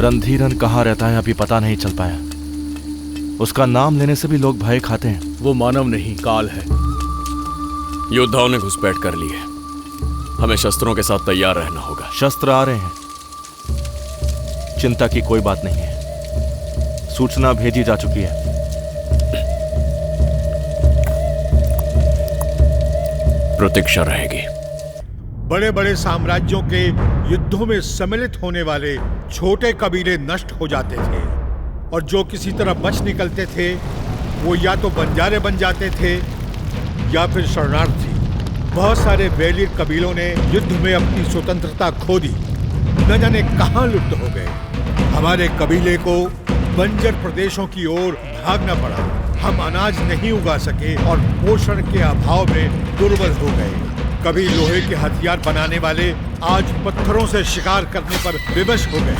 रणधीरन कहाँ रहता है अभी पता नहीं चल पाया। उसका नाम लेने से भी लोग भय खाते हैं। वो मानव नहीं, काल है। योद्धाओं ने घुसपैठ कर ली है। हमें शस्त्रों के साथ तैयार रहना होगा। शस्त्र आ रहे हैं, चिंता की कोई बात नहीं है। सूचना भेजी जा चुकी है। प्रतीक्षा रहेगी। बड़े बड़े साम्राज्यों के युद्धों में सम्मिलित होने वाले छोटे कबीले नष्ट हो जाते थे और जो किसी तरह बच निकलते थे वो या तो बंजारे बन जाते थे या फिर शरणार्थी। बहुत सारे वैलिर कबीलों ने युद्ध में अपनी स्वतंत्रता खो दी, न जाने कहां लुप्त हो गए। हमारे कबीले को बंजर प्रदेशों की ओर भागना पड़ा। हम अनाज नहीं उगा सके और पोषण के अभाव में दुर्बल हो गए। कभी लोहे के हथियार बनाने वाले आज पत्थरों से शिकार करने पर विवश हो गए।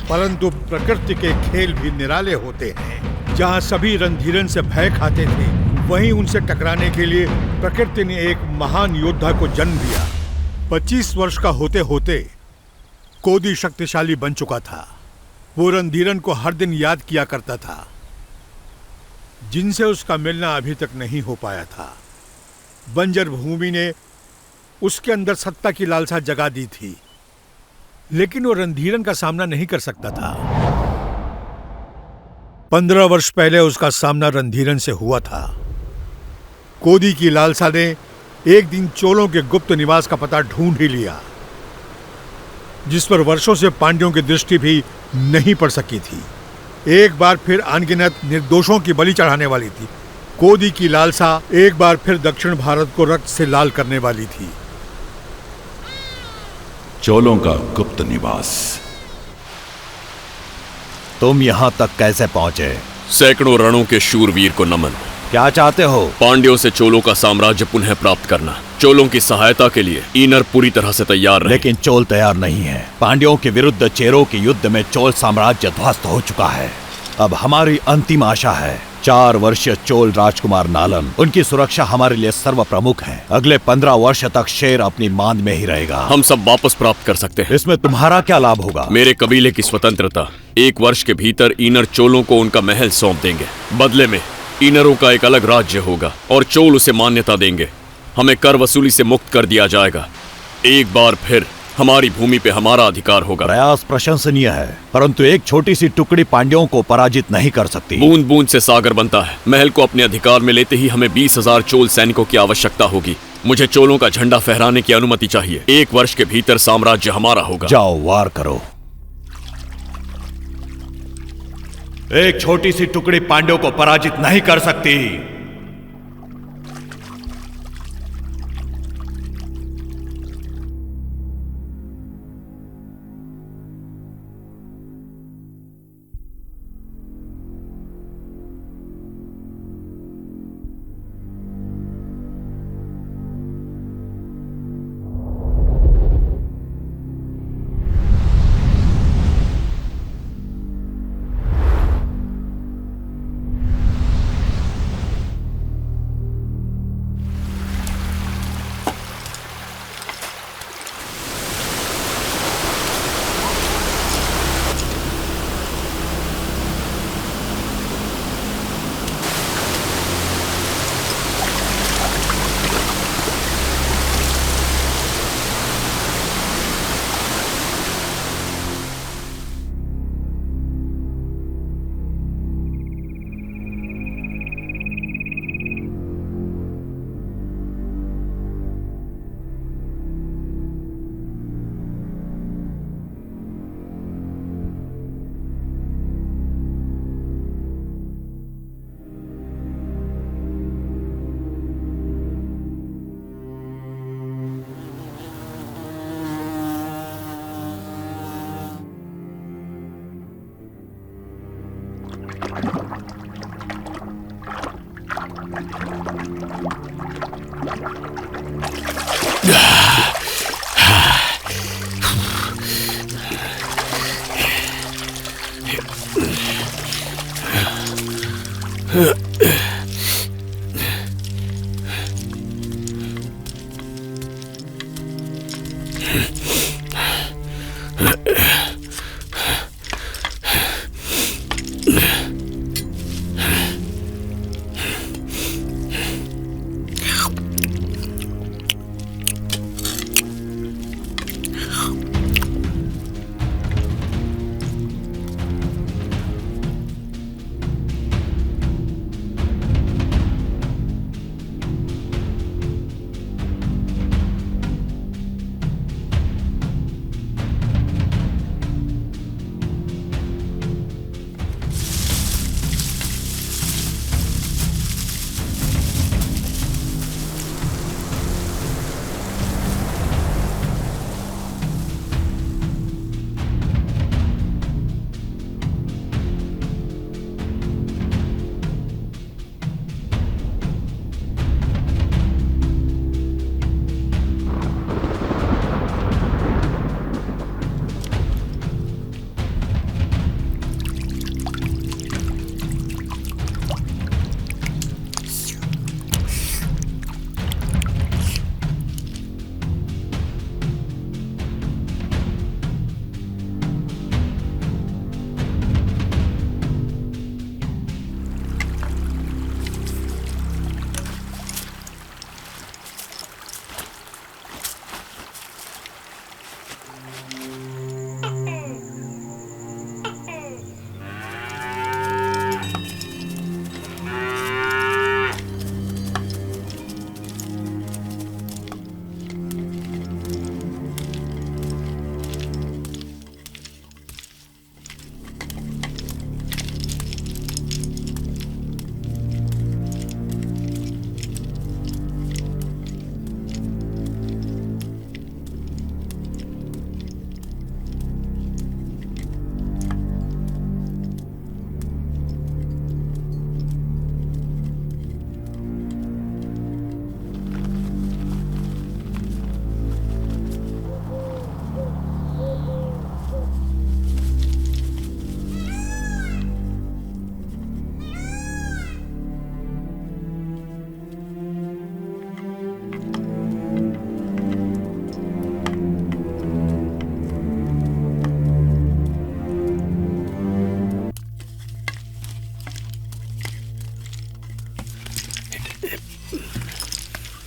परंतु प्रकृति के खेल भी निराले होते हैं। जहां सभी रणधीरन से भय खाते थे, वहीं उनसे टकराने के लिए प्रकृति ने एक महान योद्धा को जन्म दिया। 25 वर्ष का होते होते कोदी शक्तिशाली बन चुका था। वो रणधीरन को हर दिन याद किया करता था, जिनसे उसका मिलना अभी तक नहीं हो पाया था। बंजर भूमि ने उसके अंदर सत्ता की लालसा जगा दी थी, लेकिन वो रणधीरन का सामना नहीं कर सकता था। 15 वर्ष पहले उसका सामना रणधीरन से हुआ था। कोदी की लालसा ने एक दिन चोलों के गुप्त निवास का पता ढूंढ ही लिया, जिस पर वर्षों से पांड्यों की दृष्टि भी नहीं पड़ सकी थी। एक बार फिर अनगिनत निर्दोषों की बलि चढ़ाने वाली थी। कोदी की लालसा एक बार फिर दक्षिण भारत को रक्त से लाल करने वाली थी। चोलों का गुप्त निवास। तुम यहां तक कैसे पहुंचे? सैकड़ों रणों के शूरवीर को नमन। क्या चाहते हो? पांड्यों से चोलों का साम्राज्य पुनः प्राप्त करना। चोलों की सहायता के लिए ईनर पूरी तरह से तैयार रहे। लेकिन चोल तैयार नहीं है। पांड्यों के विरुद्ध चेरों के युद्ध में चोल साम्राज्य ध्वस्त हो चुका है। अब हमारी अंतिम आशा है 4 वर्षीय चोल राजकुमार नालन। उनकी सुरक्षा हमारे लिए सर्व प्रमुख है। अगले 15 वर्ष तक शेर अपनी मांद में ही रहेगा। हम सब वापस प्राप्त कर सकते हैं। इसमें तुम्हारा क्या लाभ होगा? मेरे कबीले की स्वतंत्रता। 1 वर्ष के भीतर ईनर चोलों को उनका महल सौंप देंगे। बदले में ईनरों का एक अलग राज्य होगा और चोल उसे मान्यता देंगे। हमें कर वसूली से मुक्त कर दिया जाएगा। एक बार फिर हमारी भूमि पे हमारा अधिकार होगा। प्रयास प्रशंसनीय है, परंतु एक छोटी सी टुकड़ी पांड्यों को पराजित नहीं कर सकती। बूंद बूंद से सागर बनता है। महल को अपने अधिकार में लेते ही हमें 20,000 चोल सैनिकों की आवश्यकता होगी। मुझे चोलों का झंडा फहराने की अनुमति चाहिए। 1 वर्ष के भीतर साम्राज्य हमारा होगा। जाओ, वार करो। एक छोटी सी टुकड़ी पांड्यों को पराजित नहीं कर सकती।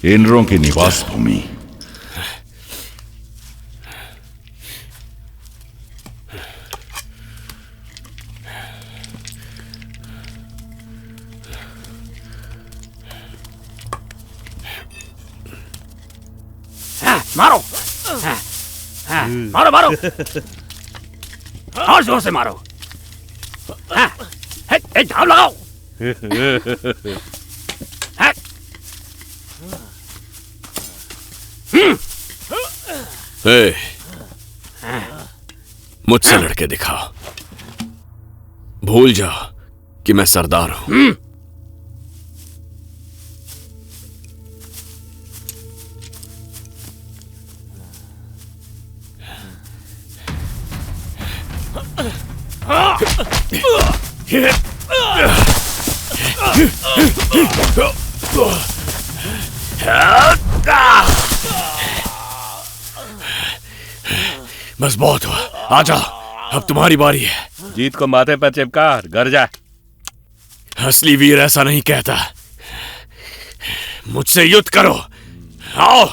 इनरों की निवास भूमि। मारो मारो मारो और जोर से मारो। झाप लगाओ। मुझसे लड़के दिखाओ। भूल जाओ कि मैं सरदार हूं। बस बहुत हुआ, आजा, अब तुम्हारी बारी है। जीत को माथे पर चिपका घर जा। असली वीर ऐसा नहीं कहता। मुझसे युद्ध करो, आओ।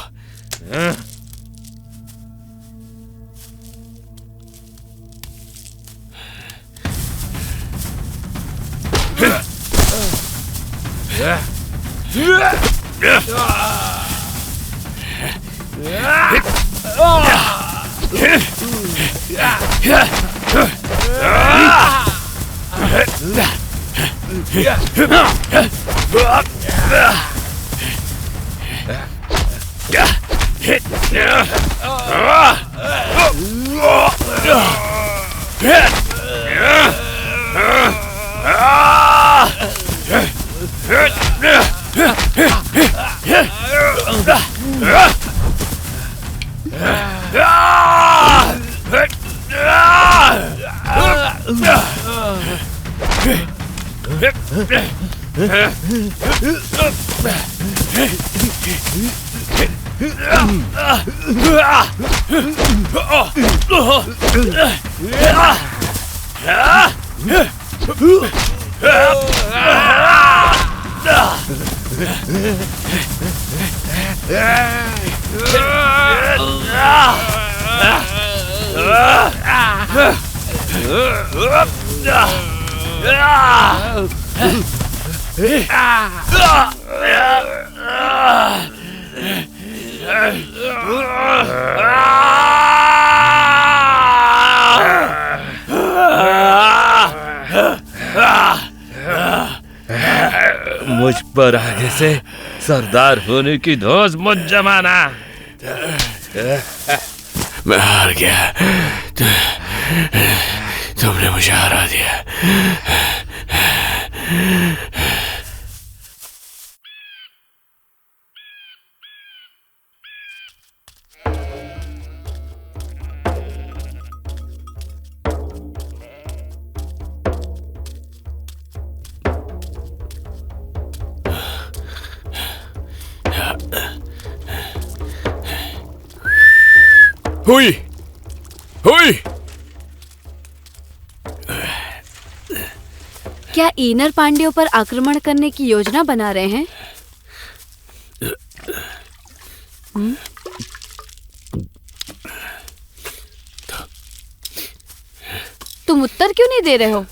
मुझ पर आगे से सरदार होने की धौंस मत जमाना। मैं हार गया। तुमने मुझे हरा दिया। हुई हुई। क्या ईनर पांड्यों पर आक्रमण करने की योजना बना रहे हैं? तुम उत्तर क्यों नहीं दे रहे हो?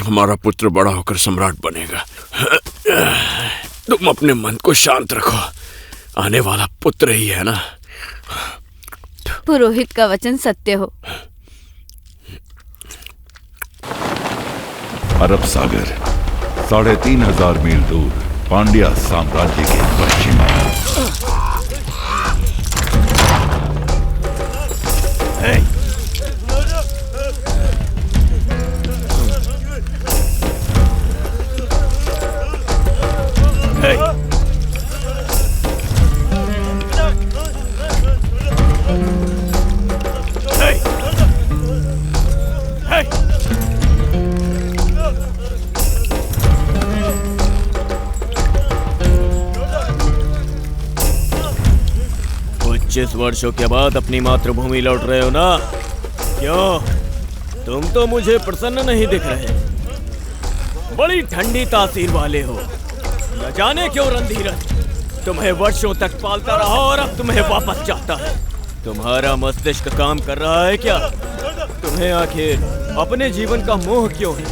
हमारा पुत्र बड़ा होकर सम्राट बनेगा। तुम अपने मन को शांत रखो। आने वाला पुत्र ही है ना। पुरोहित का वचन सत्य हो। अरब सागर 3,500 मील दूर पांड्या साम्राज्य के पश्चिम में। पच्चीस वर्षों के बाद अपनी मातृभूमि लौट रहे हो ना? क्यों? तुम तो मुझे प्रसन्न नहीं दिख रहे। बड़ी ठंडी तासीर वाले हो। न जाने क्यों रणधीरज तुम्हें वर्षों तक पालता रहा और अब तुम्हें वापस चाहता है। तुम्हारा मस्तिष्क काम कर रहा है क्या? तुम्हें आखिर अपने जीवन का मोह क्यों है?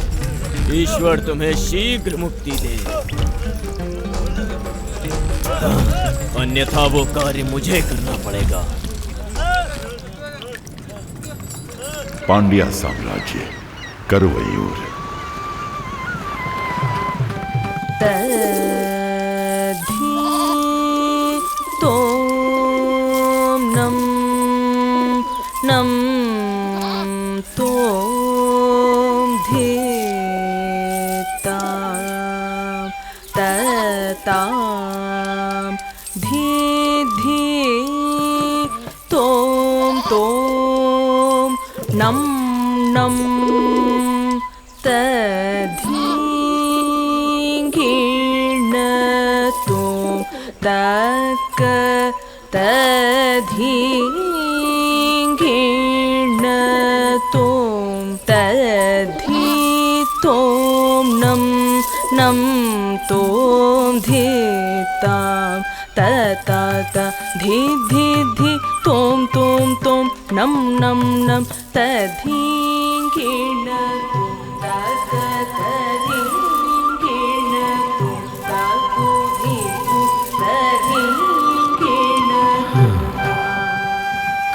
ईश्वर तुम्हें शीघ्र मुक्ति दे, अन्यथा वो कार्य मुझे करना पड़ेगा। पांड्या साम्राज्य, करुवयूर।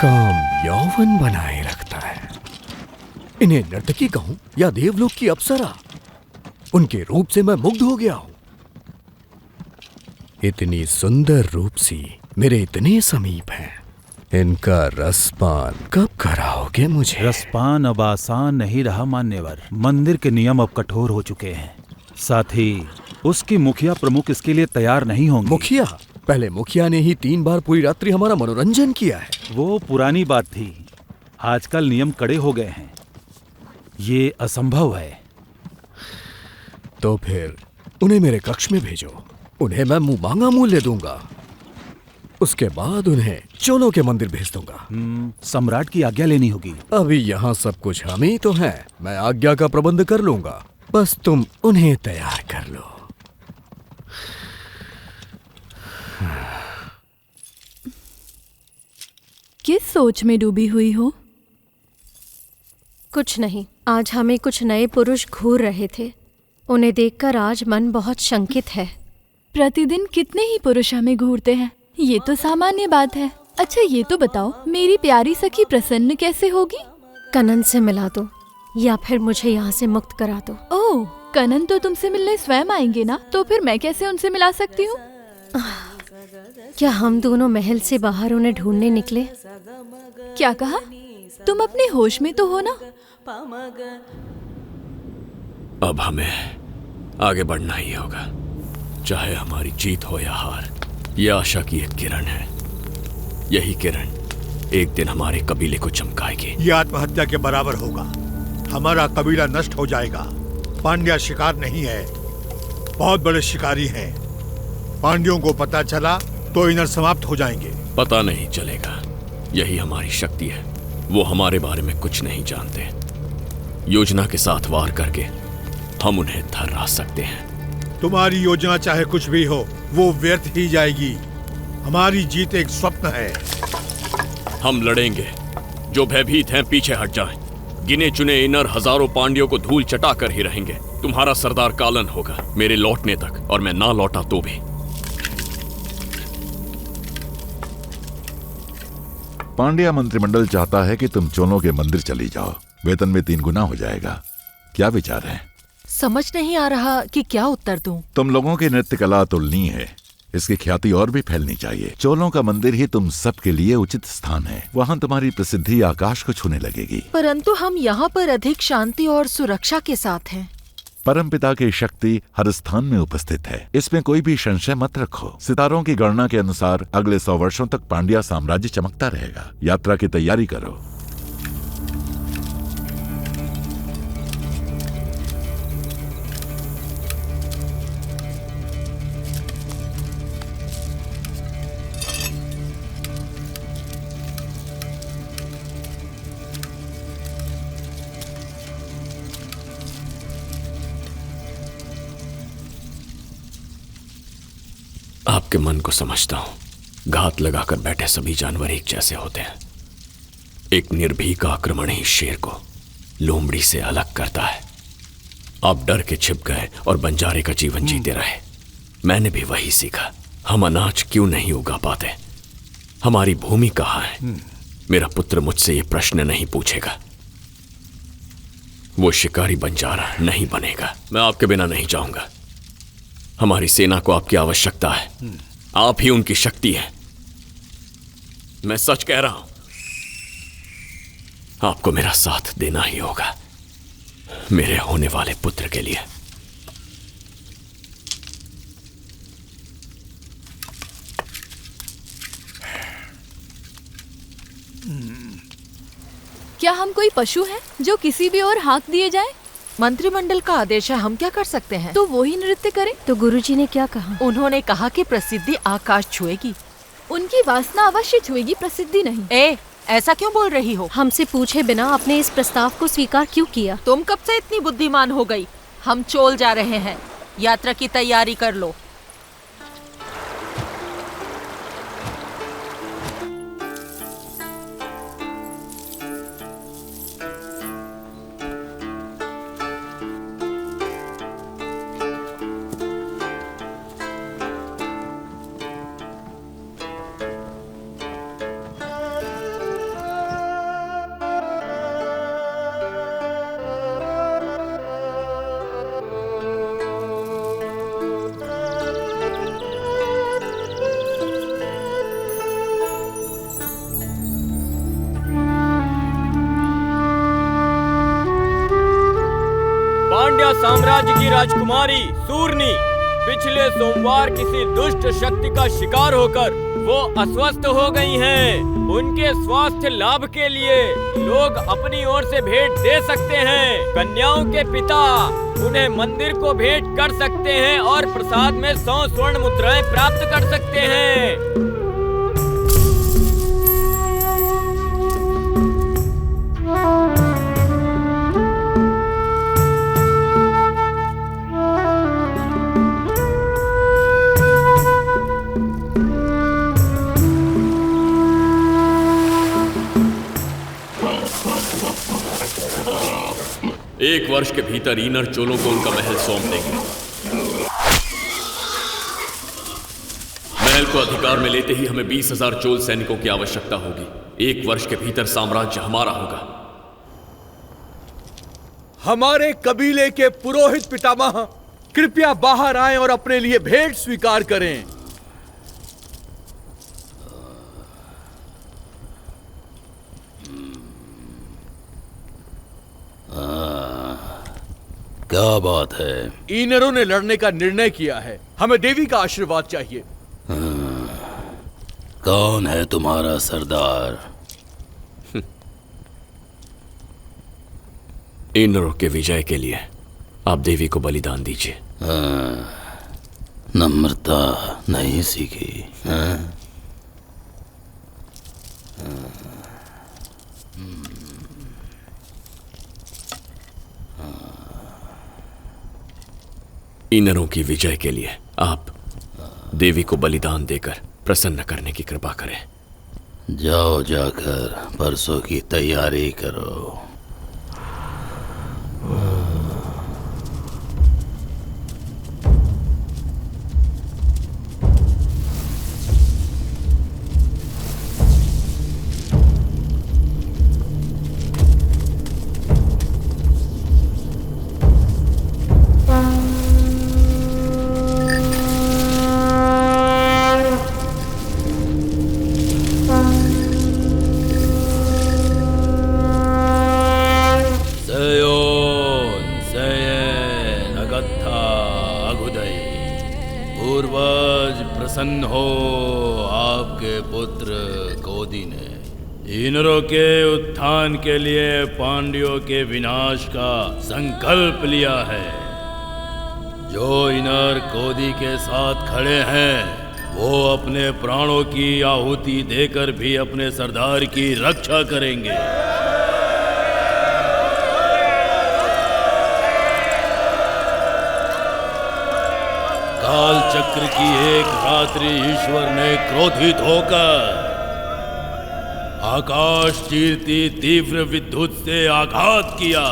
काम यौवन बनाए रखता है। इन्हें नर्तकी कहूं या देवलोक की अप्सरा, उनके रूप से मैं मुग्ध हो गया हूं। इतनी सुंदर रूप सी मेरे इतने समीप हैं, इनका रसपान कब कराओगे मुझे? रसपान अब आसान नहीं रहा मान्यवर। मंदिर के नियम अब कठोर हो चुके हैं। साथ ही उसकी मुखिया प्रमुख इसके लिए तैयार नहीं होंगे। मुखिया? पहले मुखिया ने ही 3 बार पूरी रात्रि हमारा मनोरंजन किया है। वो पुरानी बात थी, आजकल नियम कड़े हो गए हैं। ये असंभव है। तो फिर उन्हें मेरे कक्ष में भेजो, उन्हें मैं मुंह मांगा मूल्य दूंगा। उसके बाद उन्हें चोलों के मंदिर भेज दूंगा। सम्राट की आज्ञा लेनी होगी। अभी यहाँ सब कुछ हम ही तो हैं। मैं आज्ञा का प्रबंध कर लूंगा, बस तुम उन्हें तैयार कर लो। किस सोच में डूबी हुई हो? कुछ नहीं, आज हमें कुछ नए पुरुष घूर रहे थे। उन्हें देखकर आज मन बहुत शंकित है। प्रतिदिन कितने ही पुरुष हमें घूरते हैं, ये तो सामान्य बात है। अच्छा ये तो बताओ, मेरी प्यारी सखी प्रसन्न कैसे होगी? कनन से मिला दो या फिर मुझे यहाँ से मुक्त करा दो। ओह, कनन तो तुमसे मिलने स्वयं आएंगे ना, तो फिर मैं कैसे उनसे मिला सकती हूँ? क्या हम दोनों महल से बाहर उन्हें ढूंढने निकले? क्या कहा? तुम अपने होश में तो हो ना? अब हमें आगे बढ़ना ही होगा, चाहे हमारी जीत हो या हार। ये आशा की एक किरण है। यही किरण एक दिन हमारे कबीले को चमकाएगी। ये आत्महत्या के बराबर होगा। हमारा कबीला नष्ट हो जाएगा। पांड्या शिकार नहीं है, बहुत बड़े शिकारी हैं। पांड्यों को पता चला तो इनर समाप्त हो जाएंगे। पता नहीं चलेगा, यही हमारी शक्ति है। वो हमारे बारे में कुछ नहीं जानते। योजना के साथ वार करके हम उन्हें धरा सकते हैं। तुम्हारी योजना चाहे कुछ भी हो, वो व्यर्थ ही जाएगी। हमारी जीत एक स्वप्न है। हम लड़ेंगे। जो भयभीत हैं पीछे हट जाएं। गिने चुने इनर हजारों पांड्यों को धूल चटा कर ही रहेंगे। तुम्हारा सरदार कालन होगा मेरे लौटने तक, और मैं ना लौटा तो भी। पांड्या मंत्रिमंडल चाहता है कि तुम चोलों के मंदिर चली जाओ। वेतन में 3 गुना हो जाएगा। क्या विचार है? समझ नहीं आ रहा कि क्या उत्तर दूं। तुम लोगों की नृत्य कला अतुलनीय है। इसकी ख्याति और भी फैलनी चाहिए। चोलों का मंदिर ही तुम सब के लिए उचित स्थान है। वहाँ तुम्हारी प्रसिद्धि आकाश को छूने लगेगी। परंतु हम यहाँ पर अधिक शांति और सुरक्षा के साथ हैं। परमपिता की शक्ति हर स्थान में उपस्थित है, इसमें कोई भी संशय मत रखो। सितारों की गणना के अनुसार अगले 100 वर्षों तक पांड्या साम्राज्य चमकता रहेगा। यात्रा की तैयारी करो। आपके मन को समझता हूं। घात लगाकर बैठे सभी जानवर एक जैसे होते हैं। एक निर्भीक आक्रमण ही शेर को लोमड़ी से अलग करता है। आप डर के छिप गए और बंजारे का जीवन जीते रहे। मैंने भी वही सीखा। हम अनाज क्यों नहीं उगा पाते? हमारी भूमि कहाँ है? मेरा पुत्र मुझसे यह प्रश्न नहीं पूछेगा। वो शिकारी बंजारा नहीं बनेगा। मैं आपके बिना नहीं जाऊंगा। हमारी सेना को आपकी आवश्यकता है। आप ही उनकी शक्ति है। मैं सच कह रहा हूं। आपको मेरा साथ देना ही होगा, मेरे होने वाले पुत्र के लिए। क्या हम कोई पशु हैं जो किसी भी ओर हाँक दिए जाएं? मंत्रिमंडल का आदेश है, हम क्या कर सकते हैं? तो वो ही नृत्य करें। तो गुरुजी ने क्या कहा? उन्होंने कहा कि प्रसिद्धि आकाश छुएगी। उनकी वासना अवश्य छुएगी, प्रसिद्धि नहीं। ऐसा क्यों बोल रही हो? हमसे पूछे बिना आपने इस प्रस्ताव को स्वीकार क्यों किया? तुम कब से इतनी बुद्धिमान हो गई? हम चोल जा रहे हैं, यात्रा की तैयारी कर लो। पांड्या साम्राज्य की राजकुमारी सूर्णी पिछले सोमवार किसी दुष्ट शक्ति का शिकार होकर वो अस्वस्थ हो गई हैं। उनके स्वास्थ्य लाभ के लिए लोग अपनी ओर से भेंट दे सकते हैं। कन्याओं के पिता उन्हें मंदिर को भेंट कर सकते हैं और प्रसाद में 100 स्वर्ण मुद्राएं प्राप्त कर सकते हैं। एक वर्ष के भीतर ईनर चोलों को उनका महल सौंप देंगे। महल को अधिकार में लेते ही हमें 20,000 चोल सैनिकों की आवश्यकता होगी। एक वर्ष के भीतर साम्राज्य हमारा होगा। हमारे कबीले के पुरोहित पितामह कृपया बाहर आएं और अपने लिए भेंट स्वीकार करें। क्या बात है? ईनरों ने लड़ने का निर्णय किया है। हमें देवी का आशीर्वाद चाहिए। कौन है तुम्हारा सरदार? ईनरों के विजय के लिए आप देवी को बलिदान दीजिए। नम्रता नहीं सीखी? ईनरों की विजय के लिए आप देवी को बलिदान देकर प्रसन्न करने की कृपा करें। जाओ, जाकर परसों की तैयारी करो। प्रसन्न हो, आपके पुत्र कोदी ने ईनरों के उत्थान के लिए पांड्यों के विनाश का संकल्प लिया है। जो ईनर कोदी के साथ खड़े हैं वो अपने प्राणों की आहुति देकर भी अपने सरदार की रक्षा करेंगे। काल चक्र की एक रात्रि ईश्वर ने क्रोधित होकर आकाश चीरती तीव्र विद्युत से आघात किया।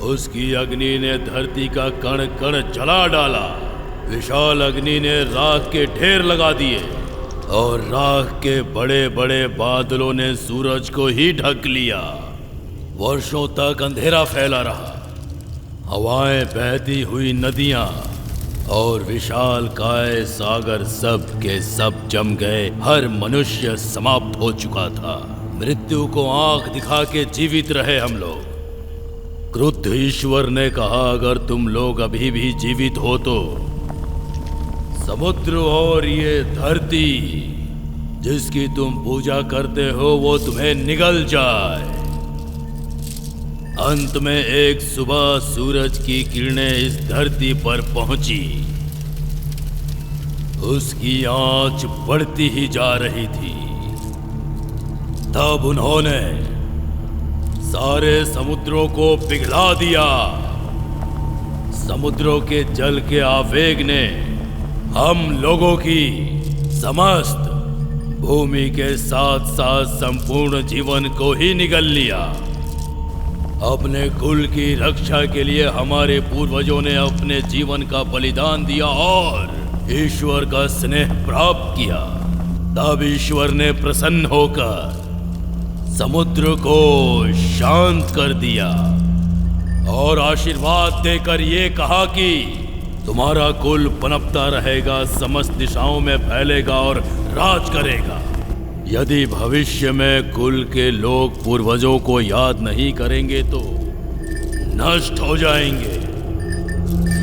उसकी अग्नि ने धरती का कण कण जला डाला। विशाल अग्नि ने राख के ढेर लगा दिए और राख के बड़े बड़े बादलों ने सूरज को ही ढक लिया। वर्षों तक अंधेरा फैला रहा। हवाएं बहती हुई नदियां और विशाल काय सागर सब के सब जम गए। हर मनुष्य समाप्त हो चुका था। मृत्यु को आंख दिखा के जीवित रहे हम लोग। क्रुद्ध ईश्वर ने कहा, अगर तुम लोग अभी भी जीवित हो तो समुद्र और ये धरती जिसकी तुम पूजा करते हो वो तुम्हें निगल जाए। अंत में एक सुबह सूरज की किरणें इस धरती पर पहुंची। उसकी आंच बढ़ती ही जा रही थी। तब उन्होंने सारे समुद्रों को पिघला दिया। समुद्रों के जल के आवेग ने हम लोगों की समस्त भूमि के साथ साथ संपूर्ण जीवन को ही निगल लिया। अपने कुल की रक्षा के लिए हमारे पूर्वजों ने अपने जीवन का बलिदान दिया और ईश्वर का स्नेह प्राप्त किया। तब ईश्वर ने प्रसन्न होकर समुद्र को शांत कर दिया और आशीर्वाद देकर ये कहा कि तुम्हारा कुल पनपता रहेगा, समस्त दिशाओं में फैलेगा और राज करेगा। यदि भविष्य में कुल के लोग पूर्वजों को याद नहीं करेंगे तो नष्ट हो जाएंगे।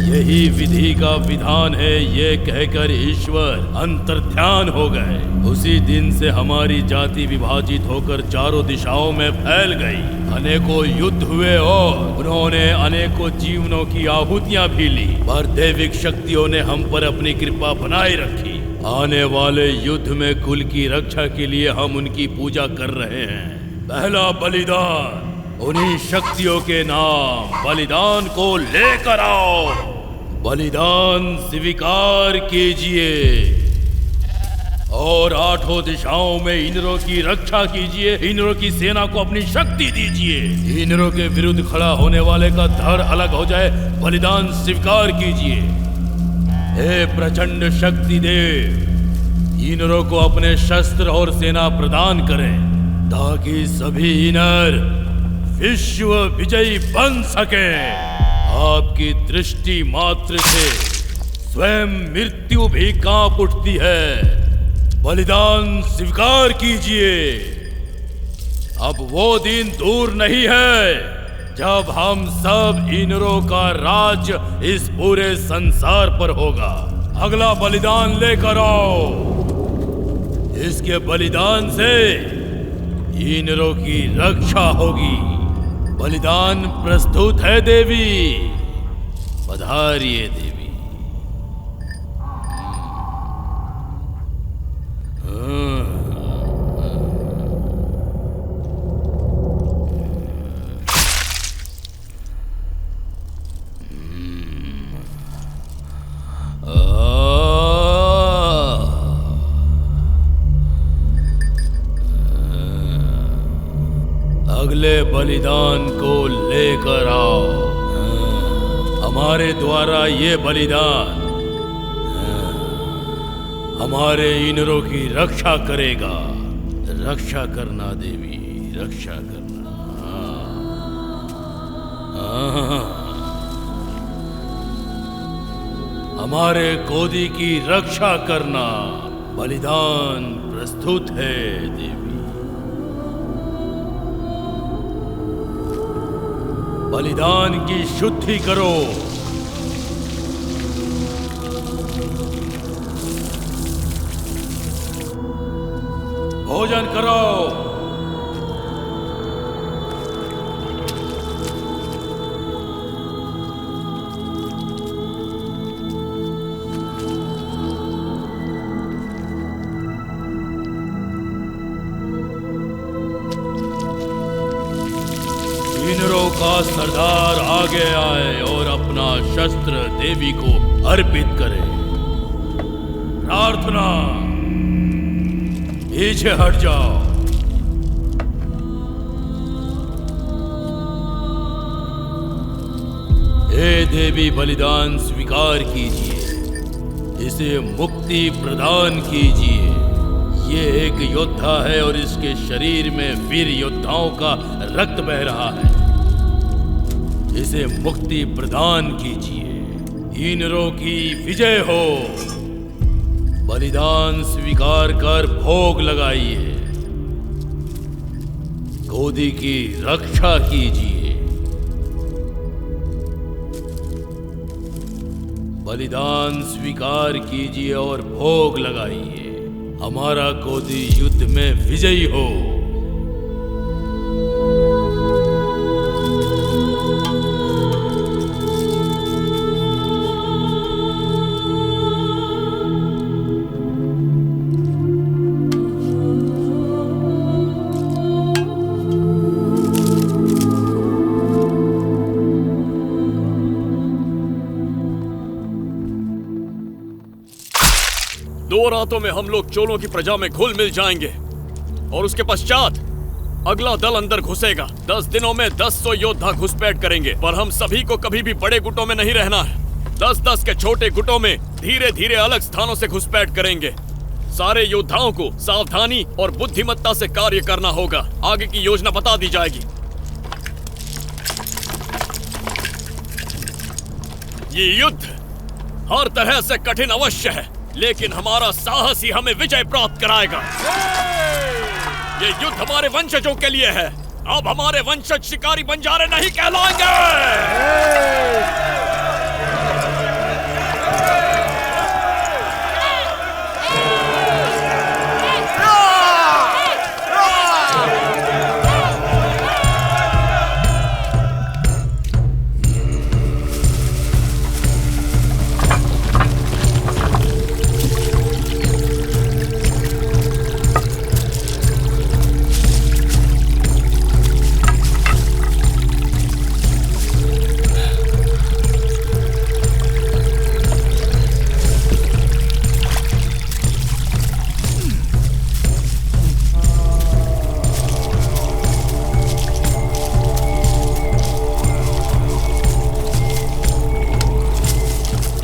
यही विधि का विधान है। ये कहकर ईश्वर अंतर्ध्यान हो गए। उसी दिन से हमारी जाति विभाजित होकर चारों दिशाओं में फैल गई। अनेकों युद्ध हुए और उन्होंने अनेकों जीवनों की आहुतियां भी ली, पर दैविक शक्तियों ने हम पर अपनी कृपा बनाए रखी। आने वाले युद्ध में कुल की रक्षा के लिए हम उनकी पूजा कर रहे हैं। पहला बलिदान उन्हीं शक्तियों के नाम बलिदान को लेकर आओ। बलिदान स्वीकार कीजिए और आठों दिशाओं में इंद्रों की रक्षा कीजिए। इंद्रों की सेना को अपनी शक्ति दीजिए। इंद्रों के विरुद्ध खड़ा होने वाले का धड़ अलग हो जाए। बलिदान स्वीकार कीजिए। हे प्रचंड शक्ति देव, इंद्रों को अपने शस्त्र और सेना प्रदान करें ताकि सभी इंद्र विश्व विजयी बन सके। आपकी दृष्टि मात्र से स्वयं मृत्यु भी कांप उठती है। बलिदान स्वीकार कीजिए। अब वो दिन दूर नहीं है जब हम सब इंद्रों का राज इस पूरे संसार पर होगा। अगला बलिदान लेकर आओ। इसके बलिदान से इंद्रों की रक्षा होगी। बलिदान प्रस्तुत है देवी। पधारिए देवी। अगले बलिदान को लेकर आओ। हमारे द्वारा ये बलिदान हमारे इंद्रों की रक्षा करेगा। रक्षा करना देवी, रक्षा करना। हमारे गोदी की रक्षा करना। बलिदान प्रस्तुत है देवी। बलिदान की शुद्धि करो। भोजन करो। किन्नरों का सरदार आगे आए और अपना शस्त्र देवी को अर्पित करे। प्रार्थना, पीछे हट जाओ। हे देवी, बलिदान स्वीकार कीजिए, इसे मुक्ति प्रदान कीजिए। ये एक योद्धा है और इसके शरीर में वीर योद्धाओं का रक्त बह रहा है। इसे मुक्ति प्रदान कीजिए। ईनरों की विजय हो। बलिदान स्वीकार कर भोग लगाइए। गोदी की रक्षा कीजिए। बलिदान स्वीकार कीजिए और भोग लगाइए। हमारा गोदी युद्ध में विजयी हो। दो रातों में हम लोग चोलों की प्रजा में घुल मिल जाएंगे और उसके पश्चात अगला दल अंदर घुसेगा। 10 दिनों में 10 योद्धा घुसपैठ करेंगे, पर हम सभी को कभी भी बड़े गुटों में नहीं रहना है। 10-10 के छोटे गुटों में धीरे धीरे अलग स्थानों से घुसपैठ करेंगे। सारे योद्धाओं को सावधानी और बुद्धिमत्ता से कार्य करना होगा। आगे की योजना बता दी जाएगी। ये युद्ध हर तरह से कठिन अवश्य है, लेकिन हमारा साहस ही हमें विजय प्राप्त कराएगा। ये युद्ध हमारे वंशजों के लिए है। अब हमारे वंशज शिकारी बंजारे नहीं कहलाएंगे।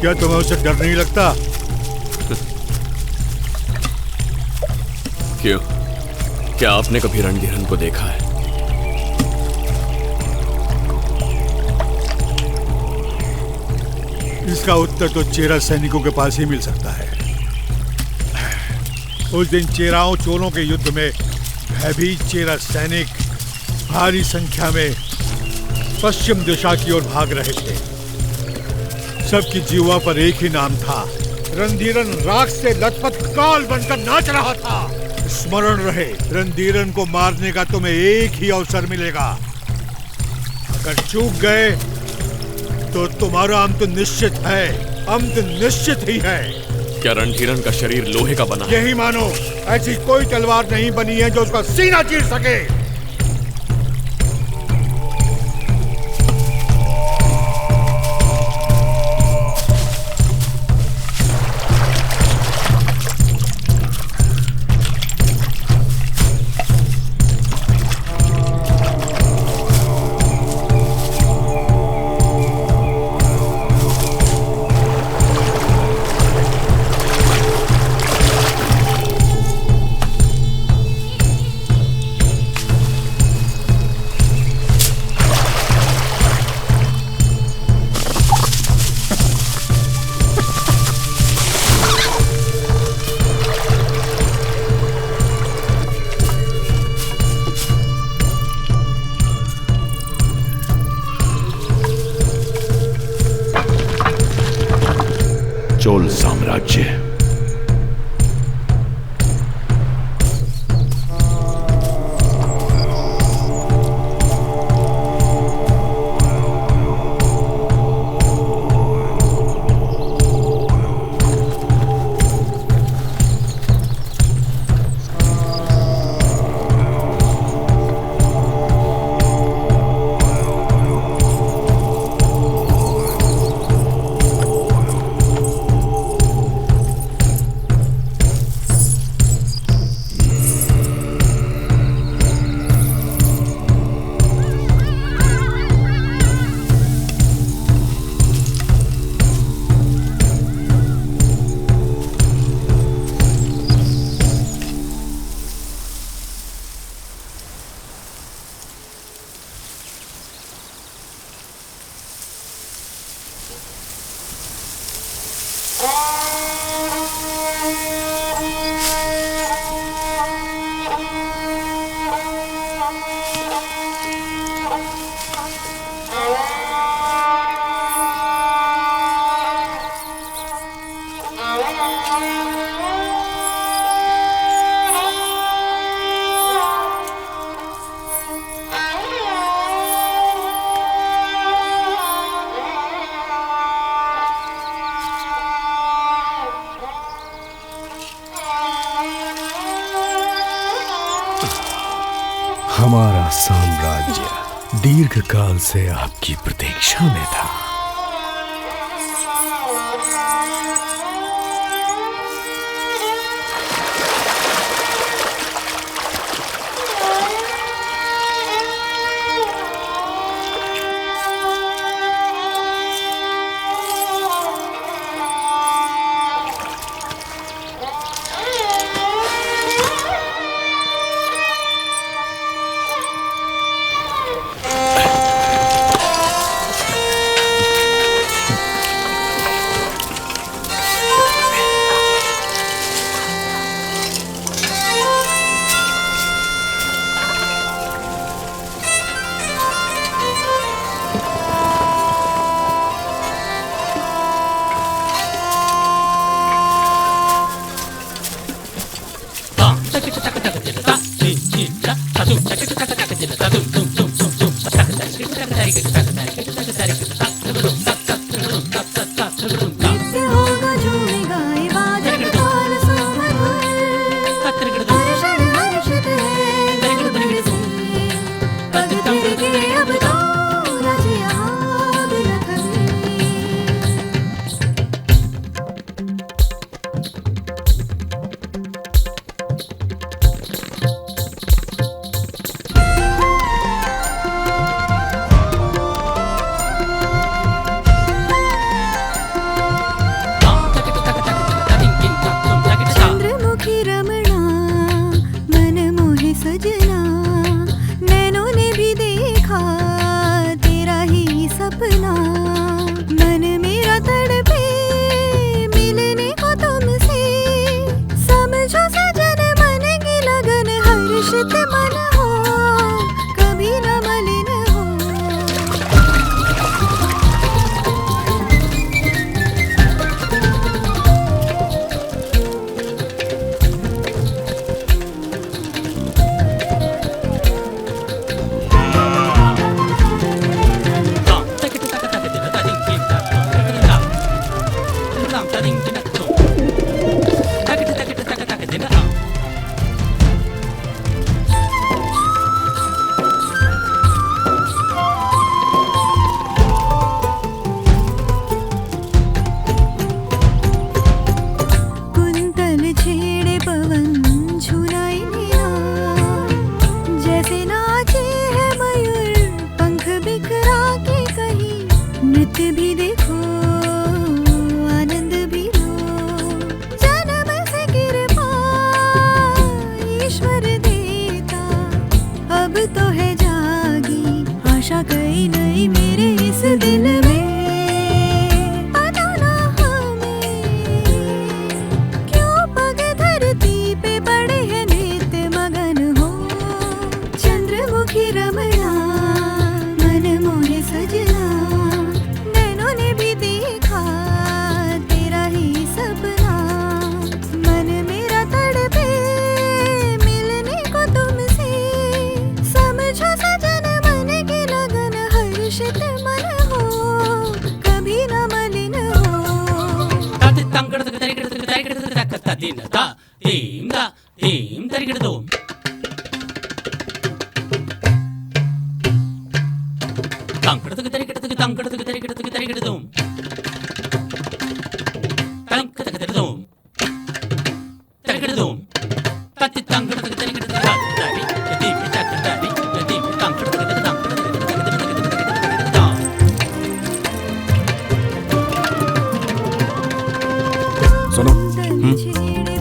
क्या तुम्हें उसे डर नहीं लगता? क्यों? क्या आपने कभी रणधीरन को देखा है? इसका उत्तर तो चेरा सैनिकों के पास ही मिल सकता है। उस दिन चेराओं चोलों के युद्ध में भयभीत चेरा सैनिक भारी संख्या में पश्चिम दिशा की ओर भाग रहे थे। सबकी जीवा पर एक ही नाम था। रणधीरन राख से लथपथ काल बनकर नाच रहा था। स्मरण रहे, रणधीरन को मारने का तुम्हें एक ही अवसर मिलेगा। अगर चूक गए तो तुम्हारा अंत निश्चित है। अंत निश्चित ही है। क्या रणधीरन का शरीर लोहे का बना है? यही मानो। ऐसी कोई तलवार नहीं बनी है जो उसका सीना चीर सके। चोल साम्राज्य। साम्राज्य दीर्घ काल से आपकी प्रतीक्षा में था।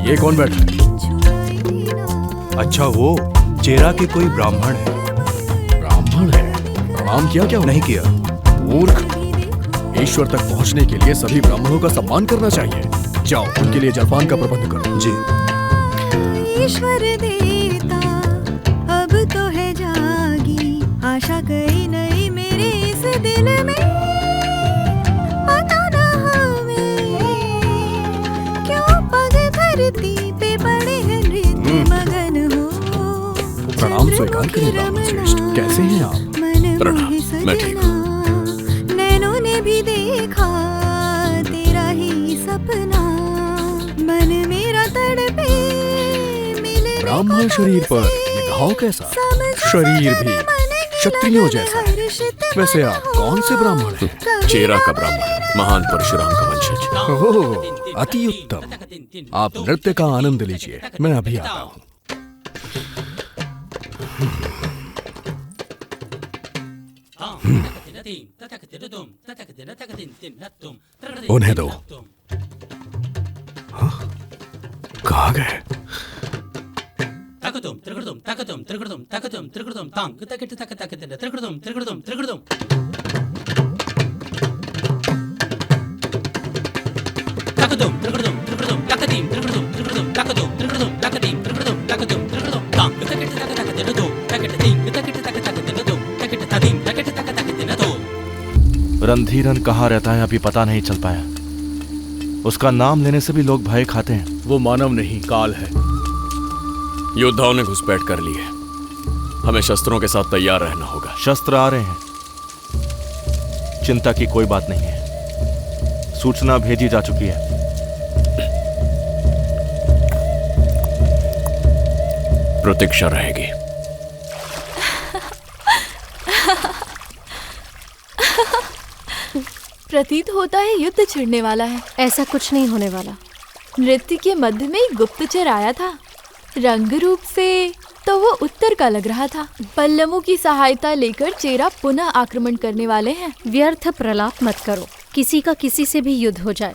ये कौन बैठा है? अच्छा, वो चेरा के कोई ब्राह्मण है। ब्राह्मण है? प्रणाम किया क्या? नहीं किया। मूर्ख, ईश्वर तक पहुंचने के लिए सभी ब्राह्मणों का सम्मान करना चाहिए। जाओ, उनके लिए जलपान का प्रबंध करो। जी। ईश्वर देता अब तो है जागी, आशा कहीं नहीं मेरे इस दिल में। पता ना हमें क्यों पग धरती पे पड़े हैं नृत्य मगन हो। प्रणाम स्वीकार करें ब्राह्मण श्रेष्ठ। कैसे हैं आप? प्रणाम, मैं ठीक हूँ। नैनों ने भी देखा तेरा ही सपना, मन मेरा तड़पे। ब्राह्मण शरीर पर ये स्वभाव कैसा? शरीर भी क्षत्रियों जैसा है। वैसे आप कौन से ब्राह्मण हैं? चेरा का ब्राह्मण, महान परशुराम का वंशज। ओह, अति उत्तम। आप नृत्य का आनंद लीजिए, मैं अभी आता हूँ। उन्हें दो। हाँ? कहाँ गए? रणधीरन कहाँ रहता है अभी पता नहीं चल पाया। उसका नाम लेने से भी लोग भय खाते हैं। वो मानव नहीं, काल है। योद्धाओं ने घुसपैठ कर ली है। हमें शस्त्रों के साथ तैयार रहना होगा। शस्त्र आ रहे हैं, चिंता की कोई बात नहीं है। सूचना भेजी जा चुकी है। प्रतीक्षा रहेगी। प्रतीत होता है युद्ध छिड़ने वाला है। ऐसा कुछ नहीं होने वाला। नृत्य के मध्य में एक गुप्तचर आया था। रंग रूप से तो वो उत्तर का लग रहा था। पल्लवों की सहायता लेकर चेरा पुनः आक्रमण करने वाले हैं। व्यर्थ प्रलाप मत करो, किसी का किसी से भी युद्ध हो जाए,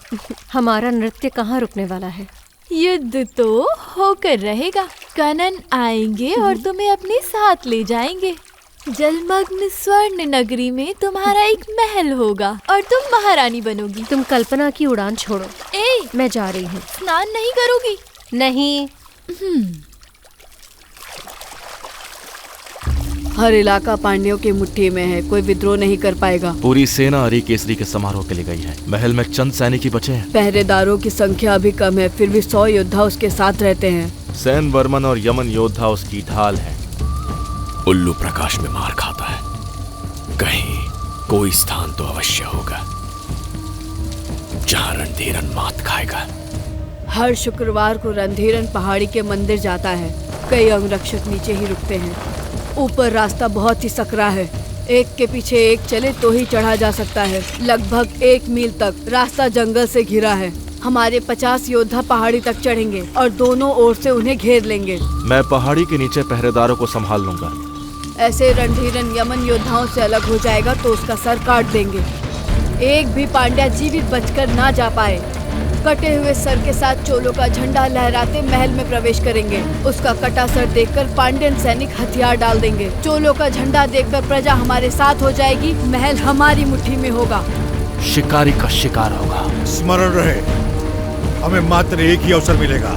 हमारा नृत्य कहाँ रुकने वाला है। युद्ध तो होकर रहेगा। कनन आएंगे और तुम्हें अपने साथ ले जाएंगे। जलमग्न स्वर्ण नगरी में तुम्हारा एक महल होगा और तुम महारानी बनोगी। तुम कल्पना की उड़ान छोड़ो। मैं जा रही हूँ। स्नान नहीं करोगी? नहीं। हर इलाका पांड्यों की मुट्ठी में है, कोई विद्रोह नहीं कर पाएगा। पूरी सेना हरी केसरी के समारोह के लिए गई है। महल में चंद सैनिक ही बचे हैं। पहरेदारों की संख्या अभी कम है, फिर भी 100 योद्धा उसके साथ रहते हैं। सैन वर्मन और यमन योद्धा उसकी ढाल है। उल्लू प्रकाश में मार खाता है, कहीं कोई स्थान तो अवश्य होगा जहां रणधीरन मात खाएगा। हर शुक्रवार को रणधीरन पहाड़ी के मंदिर जाता है। कई अंगरक्षक नीचे ही रुकते हैं। ऊपर रास्ता बहुत ही सकरा है, एक के पीछे एक चले तो ही चढ़ा जा सकता है। लगभग 1 मील तक रास्ता जंगल से घिरा है। हमारे 50 योद्धा पहाड़ी तक चढ़ेंगे और दोनों ओर से उन्हें घेर लेंगे। मैं पहाड़ी के नीचे पहरेदारों को संभाल लूंगा। ऐसे रणधीरन यमन योद्धाओं से अलग हो जाएगा तो उसका सर काट देंगे। एक भी पांड्या जीवित बचकर ना जा पाए। कटे हुए सर के साथ चोलों का झंडा लहराते महल में प्रवेश करेंगे। उसका कटा सर देखकर पांड्यन सैनिक हथियार डाल देंगे। चोलों का झंडा देखकर प्रजा हमारे साथ हो जाएगी। महल हमारी मुट्ठी में होगा। शिकारी का शिकार होगा। स्मरण रहे, हमें मात्र एक ही अवसर मिलेगा।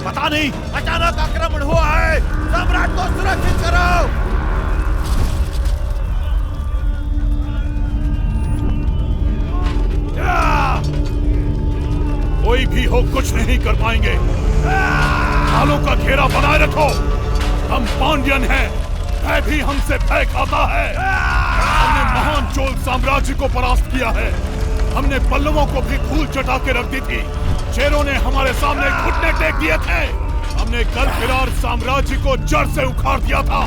पता नहीं, अचानक आक्रमण हुआ है। सम्राट को सुरक्षित करो। हो कुछ नहीं कर पाएंगे। ढालों का घेरा बनाए रखो। हम पांड्यन हैं, भय भी हमसे भय खाता है। हमने महान चोल साम्राज्य को परास्त किया है। हमने पल्लवों को भी धूल चटा के रख दी थी। चेरों ने हमारे सामने घुटने टेक दिए थे। हमने गलफिरार साम्राज्य को जड़ से उखाड़ दिया था।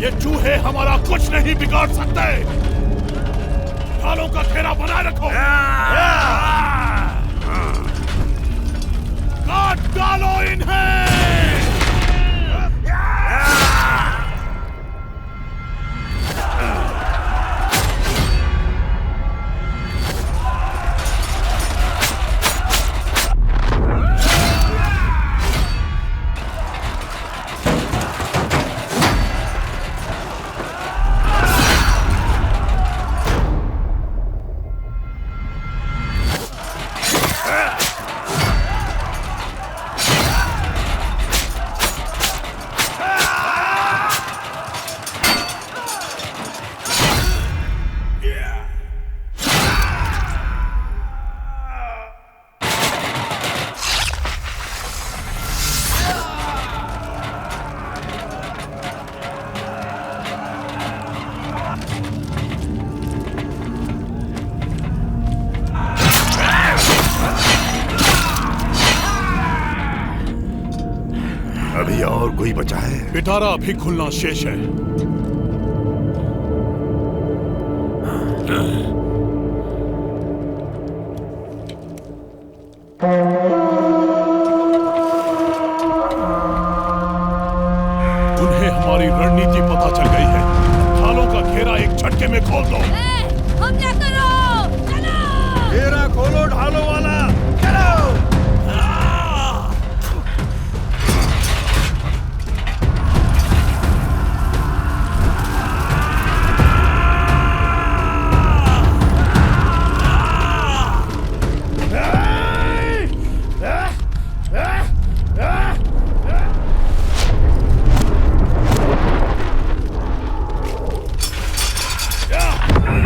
ये चूहे हमारा कुछ नहीं बिगाड़ सकते। ढालों का घेरा बनाए रखो। काट डालो इन्हें। अभी और कोई बचा है? पिटारा अभी खुलना शेष है। उन्हें हमारी रणनीति पता चल गई है। ढालों का घेरा एक झटके में खोल दो। हमला करो, चलो। घेरा खोलो ढालों वाला, चलो। Yeah!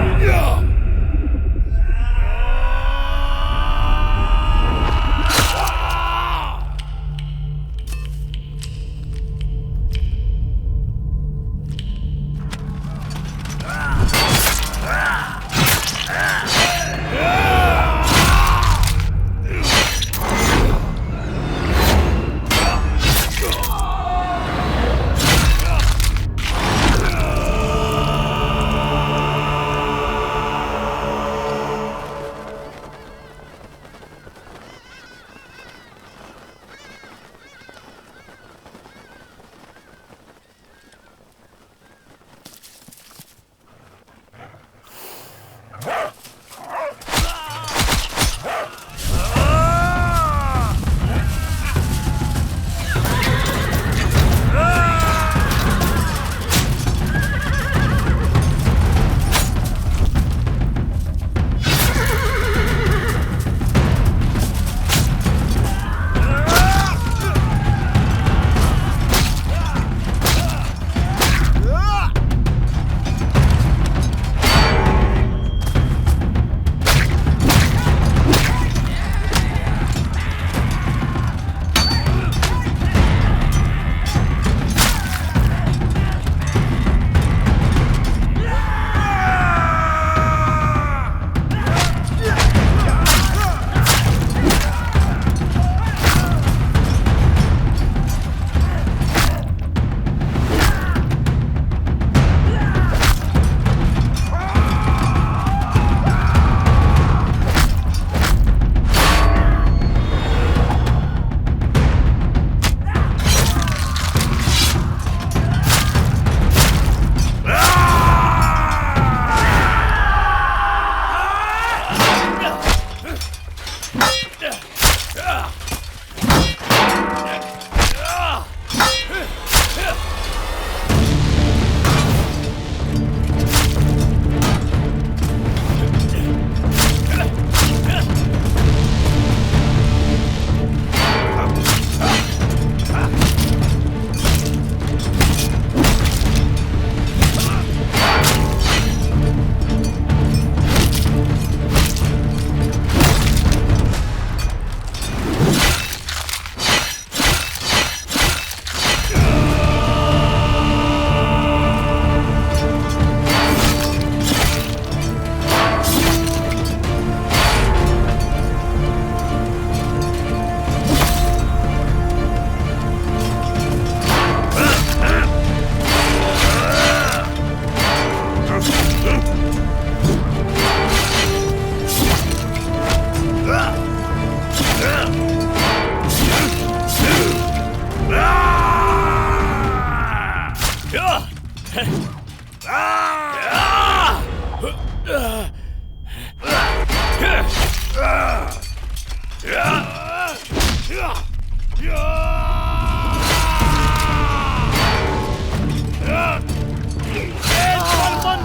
मन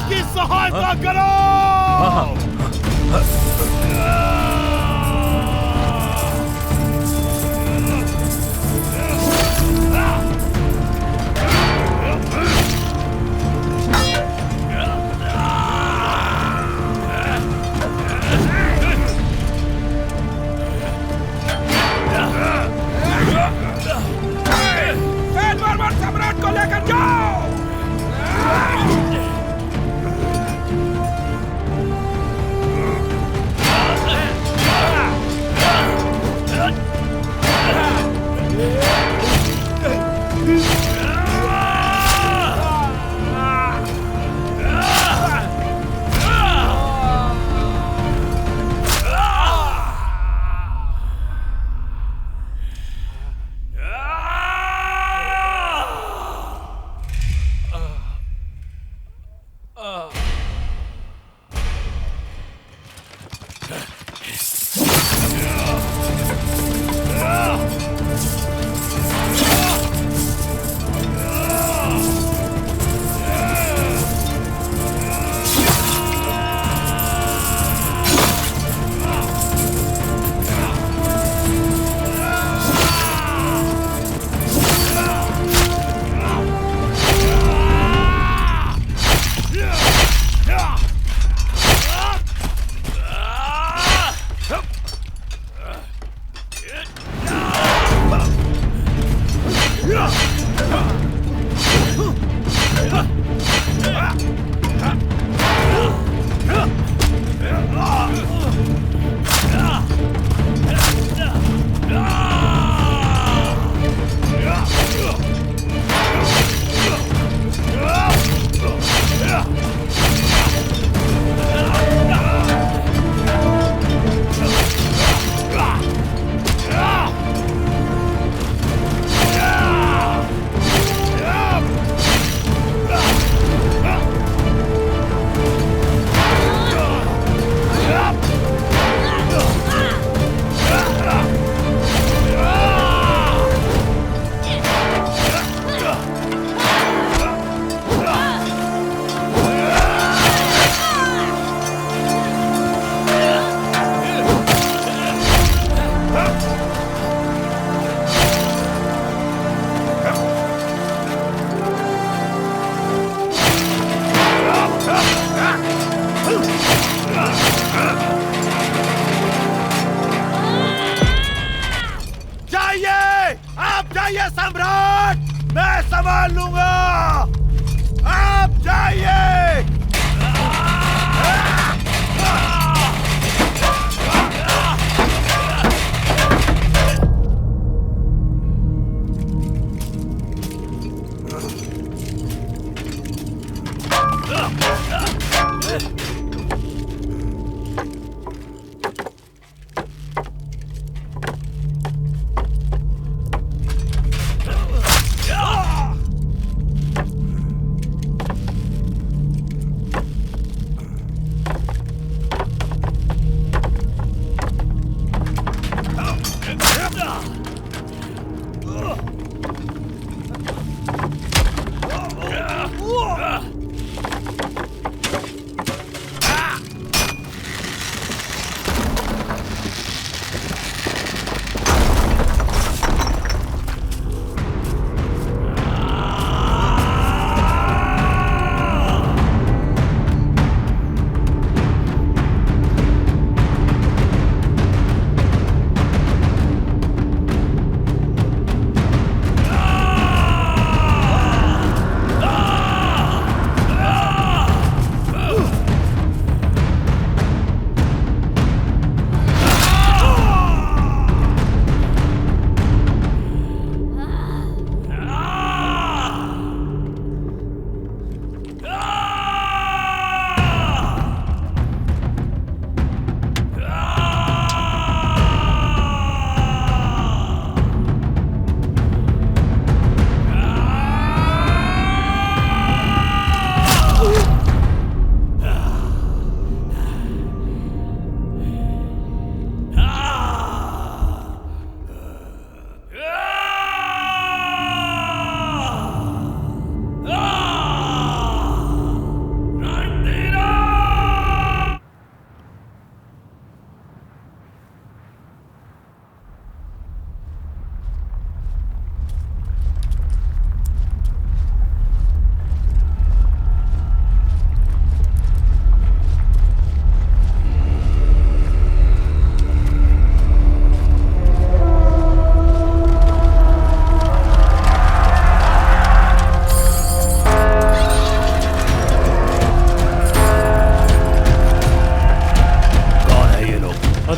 की सहायता करो। सम्राट को लेकर जाओ।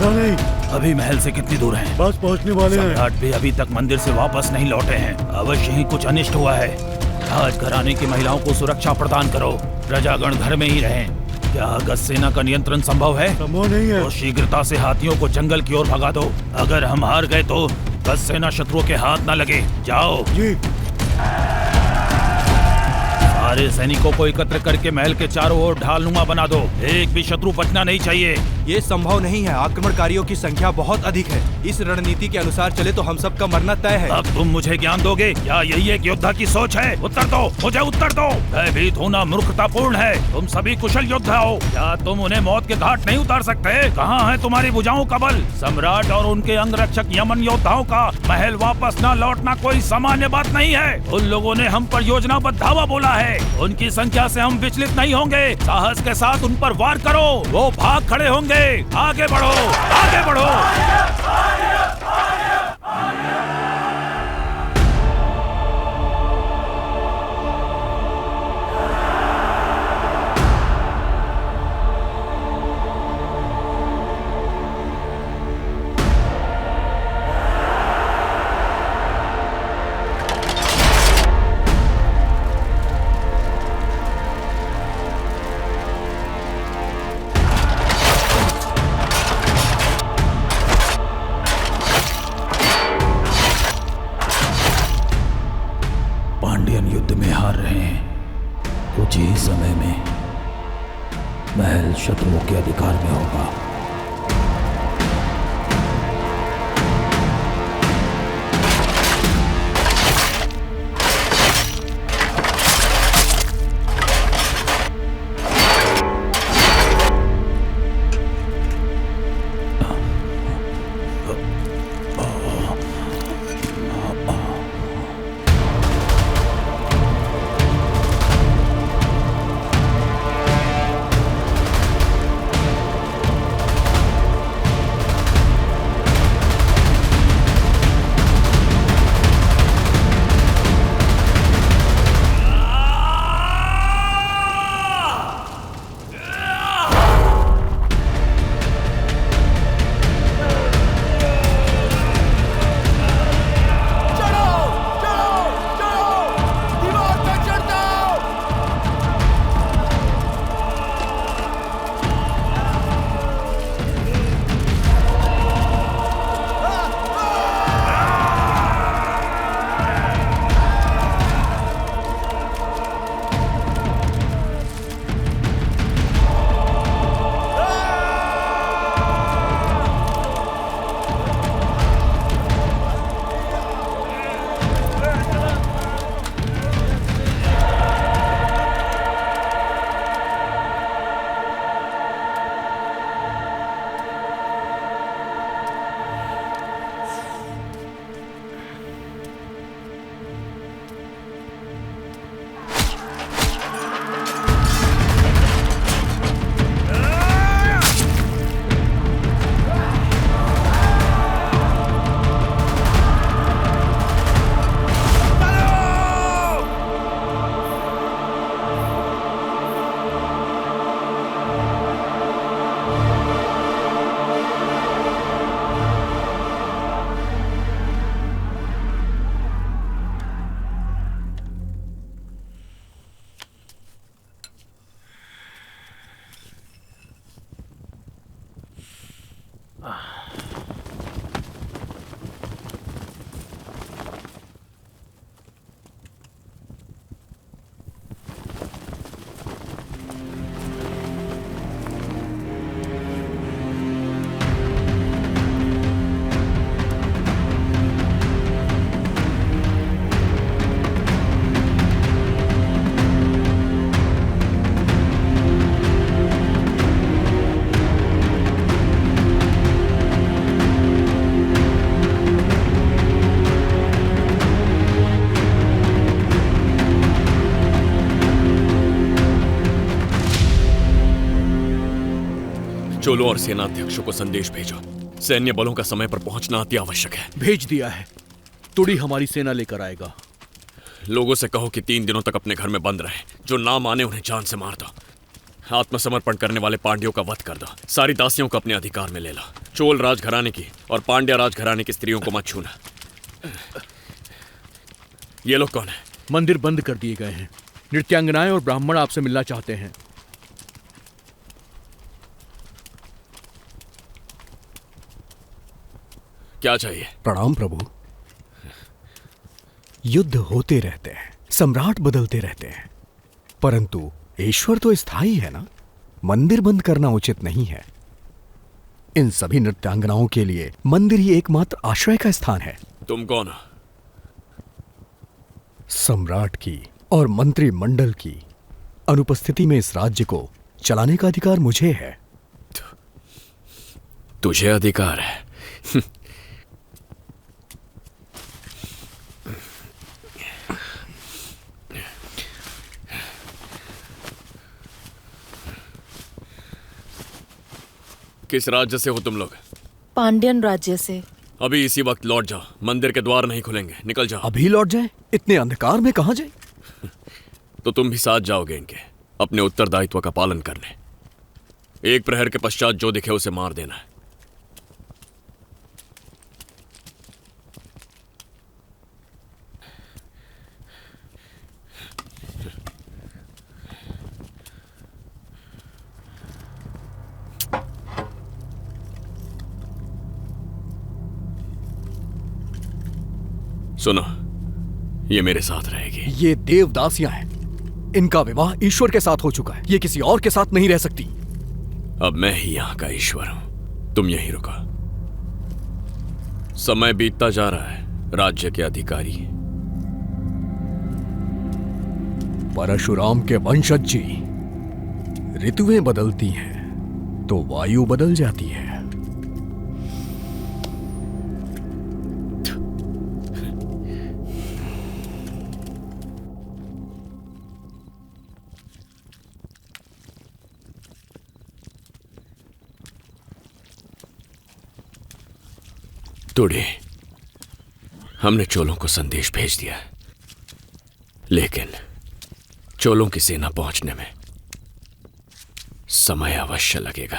पता नहीं। अभी महल से कितनी दूर हैं? बस पहुंचने वाले हैं। सम्राट भी अभी तक मंदिर से वापस नहीं लौटे हैं। अवश्य ही कुछ अनिष्ट हुआ है। राजघराने की महिलाओं को सुरक्षा प्रदान करो। प्रजागण घर में ही रहें। क्या अगस्त सेना का नियंत्रण संभव है? संभव नहीं है। तो शीघ्रता से हाथियों को जंगल की ओर भगा दो। अगर हम हार गए तो अगस्त सेना शत्रुओं के हाथ न लगे। जाओ जी। सारे सैनिकों को एकत्र करके महल के चारों ओर ढालनुमा बना दो। एक भी शत्रु बचना नहीं चाहिए। ये संभव नहीं है। आक्रमणकारियों की संख्या बहुत अधिक है। इस रणनीति के अनुसार चले तो हम सबका मरना तय है। अब तुम मुझे ज्ञान दोगे? क्या यही एक योद्धा की सोच है? उत्तर दो, मुझे उत्तर दो। भयभीत होना मूर्खतापूर्ण है। तुम सभी कुशल योद्धा हो। क्या तुम उन्हें मौत के घाट नहीं उतार सकते? कहाँ है तुम्हारी भुजाओं का बल? सम्राट और उनके अंगरक्षक यमन योद्धाओं का महल वापस न लौटना कोई सामान्य बात नहीं है। उन लोगों ने हम पर योजनाबद्ध धावा बोला है। उनकी संख्या से हम विचलित नहीं होंगे। साहस के साथ उन पर वार करो। वो भाग खड़े होंगे। आगे बढ़ो, आगे बढ़ो। पांड्यन युद्ध में हार रहे हैं। कुछ ही समय में महल शत्रुओं के अधिकार में होगा। चोलों और सेनाध्यक्षों को संदेश भेजो। सैन्य बलों का समय पर पहुंचना अति आवश्यक है। भेज दिया है। तुड़ी हमारी सेना लेकर आएगा। लोगों से कहो कि 3 दिनों तक अपने घर में बंद रहे। जो ना माने उन्हें जान से मार दो। आत्मसमर्पण करने वाले पांड्यों का वध कर दो। सारी दासियों को अपने अधिकार में ले लो। चोल राजघराने की और पांड्या राजघराने की स्त्रियों को मत छूना। ये लोग कौन है? मंदिर बंद कर दिए गए हैं। नृत्यांगनाएं और ब्राह्मण आपसे मिलना चाहते हैं। क्या चाहिए? प्रणाम प्रभु। युद्ध होते रहते हैं, सम्राट बदलते रहते हैं, परंतु ईश्वर तो स्थायी है ना। मंदिर बंद करना उचित नहीं है। इन सभी नृत्यांगनाओं के लिए मंदिर ही एकमात्र आश्रय का स्थान है। तुम कौन हो? सम्राट की और मंत्रिमंडल की अनुपस्थिति में इस राज्य को चलाने का अधिकार मुझे है। तुझे अधिकार है? किस राज्य से हो तुम लोग? पांड्यन राज्य से। अभी इसी वक्त लौट जाओ, मंदिर के द्वार नहीं खुलेंगे, निकल जाओ। अभी लौट जाए? इतने अंधकार में कहां जाए? तो तुम भी साथ जाओगे इनके, अपने उत्तरदायित्व का पालन करने। एक प्रहर के पश्चात जो दिखे उसे मार देना है। सुनो, ये मेरे साथ रहेगी। ये देवदासियां हैं। इनका विवाह ईश्वर के साथ हो चुका है। ये किसी और के साथ नहीं रह सकती। अब मैं ही यहां का ईश्वर हूं। तुम यहीं रुको। समय बीतता जा रहा है। राज्य के अधिकारी परशुराम के वंशज जी, ऋतुएं बदलती हैं तो वायु बदल जाती है। टुडे हमने चोलों को संदेश भेज दिया, लेकिन चोलों की सेना पहुंचने में समय अवश्य लगेगा।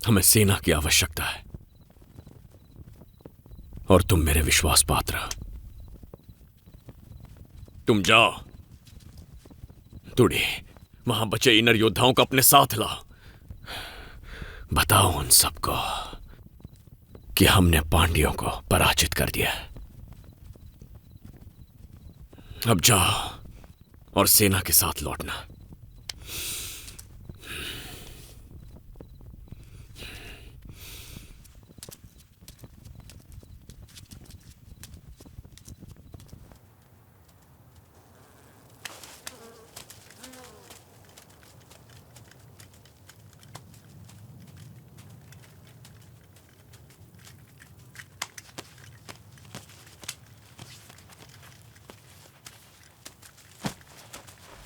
हमें सेना की आवश्यकता है और तुम मेरे विश्वास पात्र हो। तुम जाओ टुडे, वहां बचे इनर योद्धाओं को अपने साथ लाओ। बताओ उन सबको कि हमने पांड्यों को पराजित कर दिया। अब जाओ और सेना के साथ लौटना।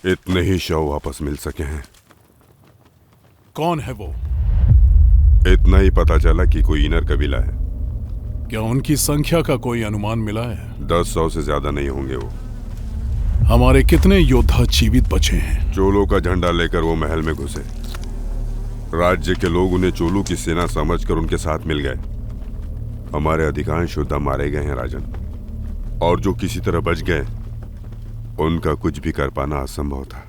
इतने ही शव वापस मिल सके हैं। कौन है वो? इतना ही पता चला कि कोई इनर कबीला है। क्या उनकी संख्या का कोई अनुमान मिला है? 10-100 से ज्यादा नहीं होंगे वो। हमारे कितने योद्धा जीवित बचे हैं? चोलों का झंडा लेकर वो महल में घुसे। राज्य के लोग उन्हें चोलों की सेना समझकर उनके साथ मिल गए। हमारे अधिकांश योद्धा मारे गए हैं राजन, और जो किसी तरह बच गए उनका कुछ भी कर पाना असंभव था।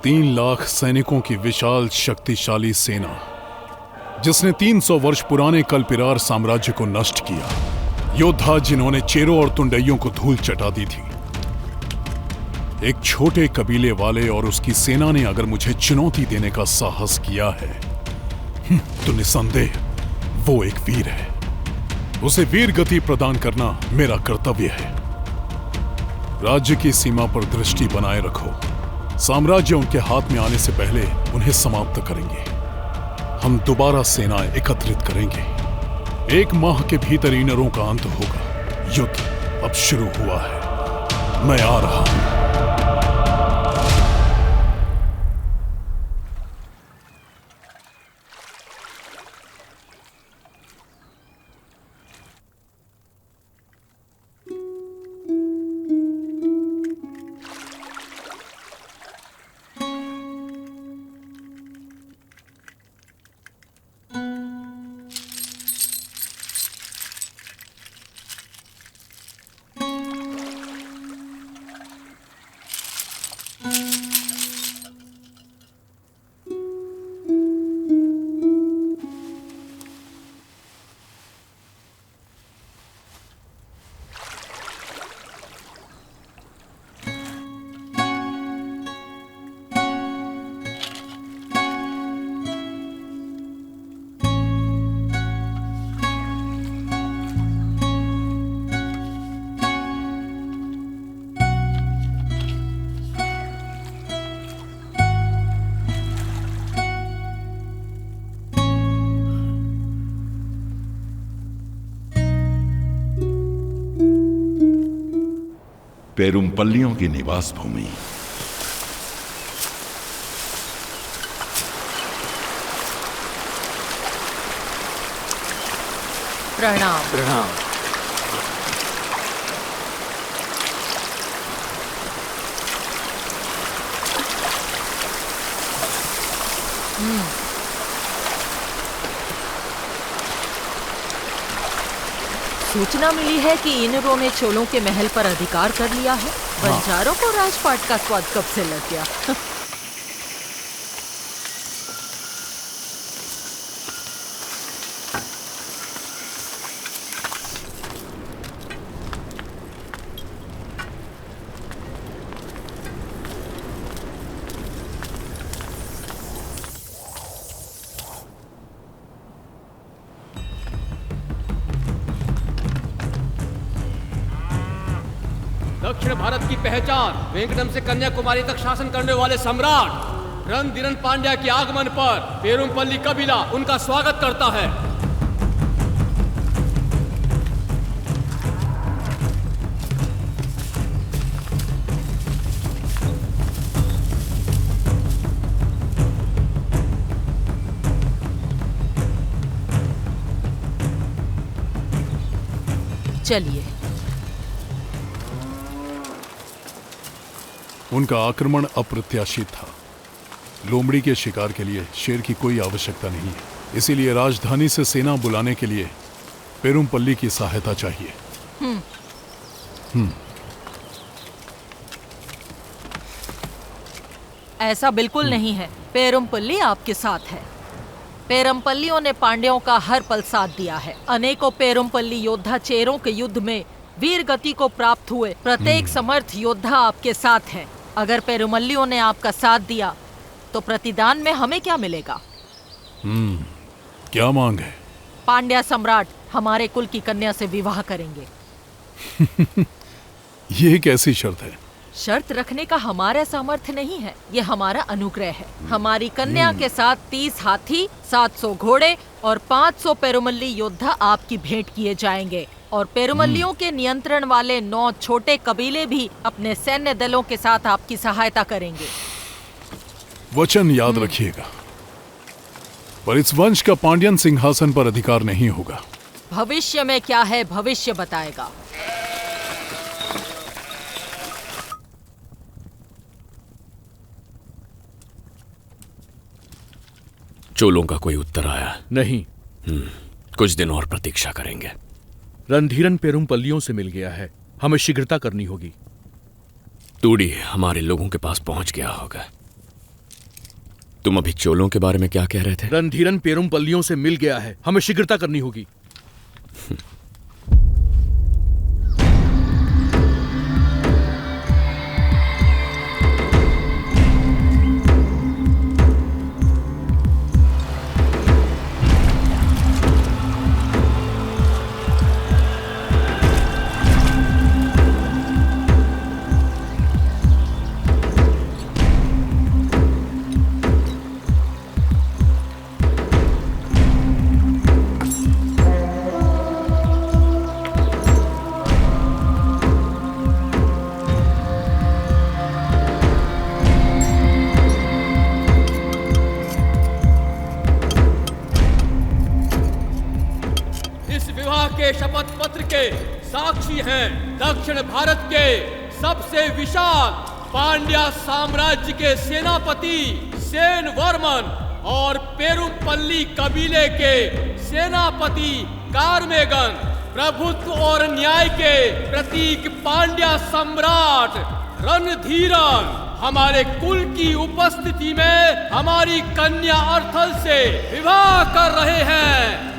3 लाख सैनिकों की विशाल शक्तिशाली सेना, जिसने 300 वर्ष पुराने कल्पिरार साम्राज्य को नष्ट किया। योद्धा जिन्होंने चेरों और तुंडइयों को धूल चटा दी थी। एक छोटे कबीले वाले और उसकी सेना ने अगर मुझे चुनौती देने का साहस किया है तो निसंदेह वो एक वीर है। उसे वीर गति प्रदान करना मेरा कर्तव्य है। राज्य की सीमा पर दृष्टि बनाए रखो। साम्राज्य उनके हाथ में आने से पहले उन्हें समाप्त करेंगे। हम दोबारा सेनाएं एकत्रित करेंगे। 1 माह के भीतर इनरों का अंत होगा। युद्ध अब शुरू हुआ है। मैं आ रहा हूं। पेरुमपल्लियों की निवास भूमि। प्रणाम। प्रणाम। सूचना मिली है कि इनरों ने चोलों के महल पर अधिकार कर लिया है। बंजारों को राजपाट का स्वाद कब से लग गया? दक्षिण भारत की पहचान, वेंकटम से कन्याकुमारी तक शासन करने वाले सम्राट रणधीरन पांड्या के आगमन पर पेरुमपल्ली कबीला उनका स्वागत करता है। चलिए। उनका आक्रमण अप्रत्याशित था। लोमड़ी के शिकार के लिए शेर की कोई आवश्यकता नहीं है, इसीलिए राजधानी से सेना बुलाने के लिए पेरुमपल्ली की सहायता चाहिए। ऐसा बिल्कुल नहीं है। पेरुमपल्ली आपके साथ है। पेरुमपल्लियों ने पांड्यों का हर पल साथ दिया है। अनेकों पेरुमपल्ली योद्धा चेरों के युद्ध में वीर गति को प्राप्त हुए। प्रत्येक समर्थ योद्धा आपके साथ है। अगर पेरुमल्लियों ने आपका साथ दिया तो प्रतिदान में हमें क्या मिलेगा? क्या मांग है? पांड्या सम्राट हमारे कुल की कन्या से विवाह करेंगे। ये कैसी शर्त है? शर्त रखने का हमारा सामर्थ्य नहीं है, ये हमारा अनुग्रह है। हमारी कन्या के साथ 30 हाथी, 700 घोड़े और 500 पेरुमल्ली योद्धा आपकी भेंट किए जाएंगे। और पेरुमल्लियों के नियंत्रण वाले 9 छोटे कबीले भी अपने सैन्य दलों के साथ आपकी सहायता करेंगे। वचन याद रखिएगा, पर इस वंश का पांड्यन सिंहासन पर अधिकार नहीं होगा। भविष्य में क्या है, भविष्य बताएगा। चोलों का कोई उत्तर आया नहीं। कुछ दिन और प्रतीक्षा करेंगे। रणधीरन पेरुमपल्लियों से मिल गया है, हमें शीघ्रता करनी होगी। तूड़ी हमारे लोगों के पास पहुंच गया होगा। तुम अभी चोलों के बारे में क्या कह रहे थे? रणधीरन पेरुमपल्लियों से मिल गया है, हमें शीघ्रता करनी होगी। शपथ पत्र के साक्षी हैं दक्षिण भारत के सबसे विशाल पांड्या साम्राज्य के सेनापति सेन वर्मन और पेरुमपल्ली कबीले के सेनापति कार्मेगन। प्रभुत्व और न्याय के प्रतीक पांड्या सम्राट रणधीरन हमारे कुल की उपस्थिति में हमारी कन्या अर्थल से विवाह कर रहे हैं।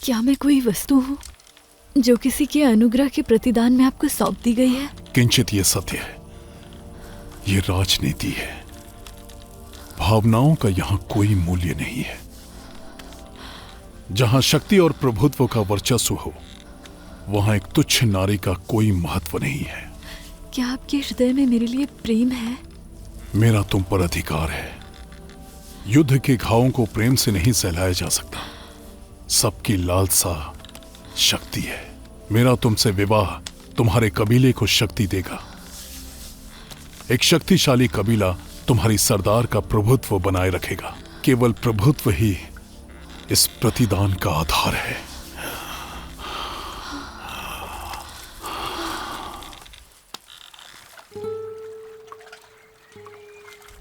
क्या मैं कोई वस्तु हूँ जो किसी के अनुग्रह के प्रतिदान में आपको सौंप दी गई है? किंचित ये सत्य है, ये राजनीति है। भावनाओं का यहाँ कोई मूल्य नहीं है। जहां शक्ति और प्रभुत्व का वर्चस्व हो, वहां एक तुच्छ नारी का कोई महत्व नहीं है। क्या आपके हृदय में मेरे लिए प्रेम है? मेरा तुम पर अधिकार है। युद्ध के घावों को प्रेम से नहीं सहलाया जा सकता। सबकी लालसा शक्ति है। मेरा तुमसे विवाह तुम्हारे कबीले को शक्ति देगा। एक शक्तिशाली कबीला तुम्हारी सरदार का प्रभुत्व बनाए रखेगा। केवल प्रभुत्व ही इस प्रतिदान का आधार है।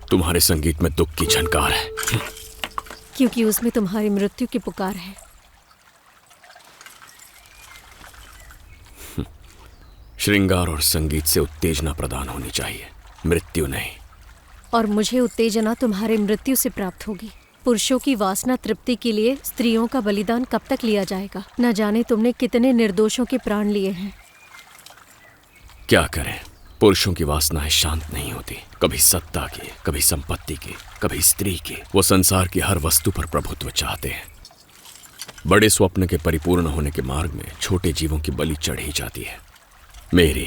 तुम्हारे संगीत में दुख की झनकार है, क्योंकि उसमें तुम्हारी मृत्यु की पुकार है। श्रृंगार और संगीत से उत्तेजना प्रदान होनी चाहिए, मृत्यु नहीं। और मुझे उत्तेजना तुम्हारे मृत्यु से प्राप्त होगी। पुरुषों की वासना तृप्ति के लिए स्त्रियों का बलिदान कब तक लिया जाएगा? न जाने तुमने कितने निर्दोषों के प्राण लिए हैं। क्या करें, पुरुषों की वासनाएं शांत नहीं होती। कभी सत्ता की, कभी संपत्ति की, कभी स्त्री की। वो संसार की हर वस्तु पर प्रभुत्व चाहते हैं। बड़े स्वप्न के परिपूर्ण होने के मार्ग में छोटे जीवों की बलि चढ़ी जाती है। मेरी,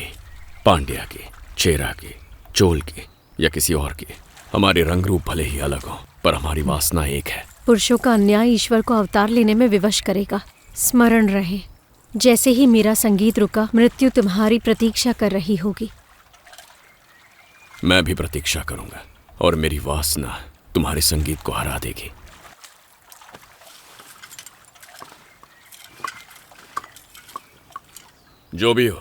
पांड्या की, चेरा की, चोल की या किसी और की। हमारे रंग रूप भले ही अलग हो, पर हमारी वासना एक है। पुरुषों का अन्याय ईश्वर को अवतार लेने में विवश करेगा। स्मरण रहे, जैसे ही मेरा संगीत रुका, मृत्यु तुम्हारी प्रतीक्षा कर रही होगी। मैं भी प्रतीक्षा करूंगा और मेरी वासना तुम्हारे संगीत को हरा देगी। जो भी हो,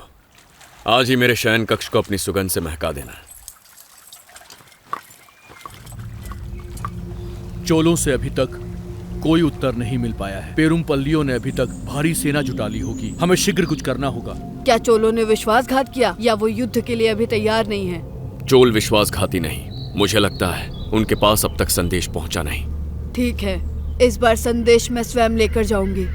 आज ही मेरे शयन कक्ष को अपनी सुगंध से महका देना। चोलों से अभी तक कोई उत्तर नहीं मिल पाया है। पेरुमपल्लियों ने अभी तक भारी सेना जुटा ली होगी। हमें शीघ्र कुछ करना होगा। क्या चोलों ने विश्वासघात किया या वो युद्ध के लिए अभी तैयार नहीं है? चोल विश्वासघाती नहीं। मुझे लगता है उनके पास अब तक संदेश पहुंचा नहीं। ठीक है, इस बार संदेश मैं स्वयं लेकर जाऊंगी।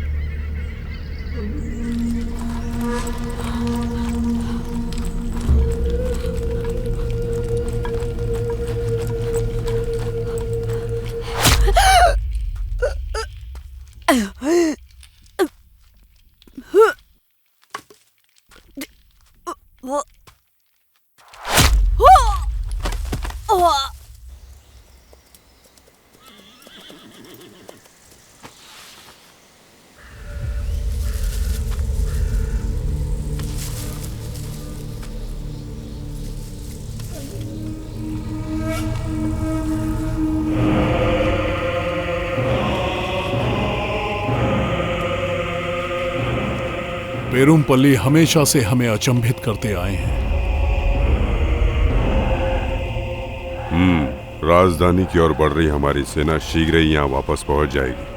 पेरुमपल्ली हमेशा से हमें अचंभित करते आए हैं। राजधानी की ओर बढ़ रही हमारी सेना शीघ्र ही यहाँ वापस पहुंच जाएगी।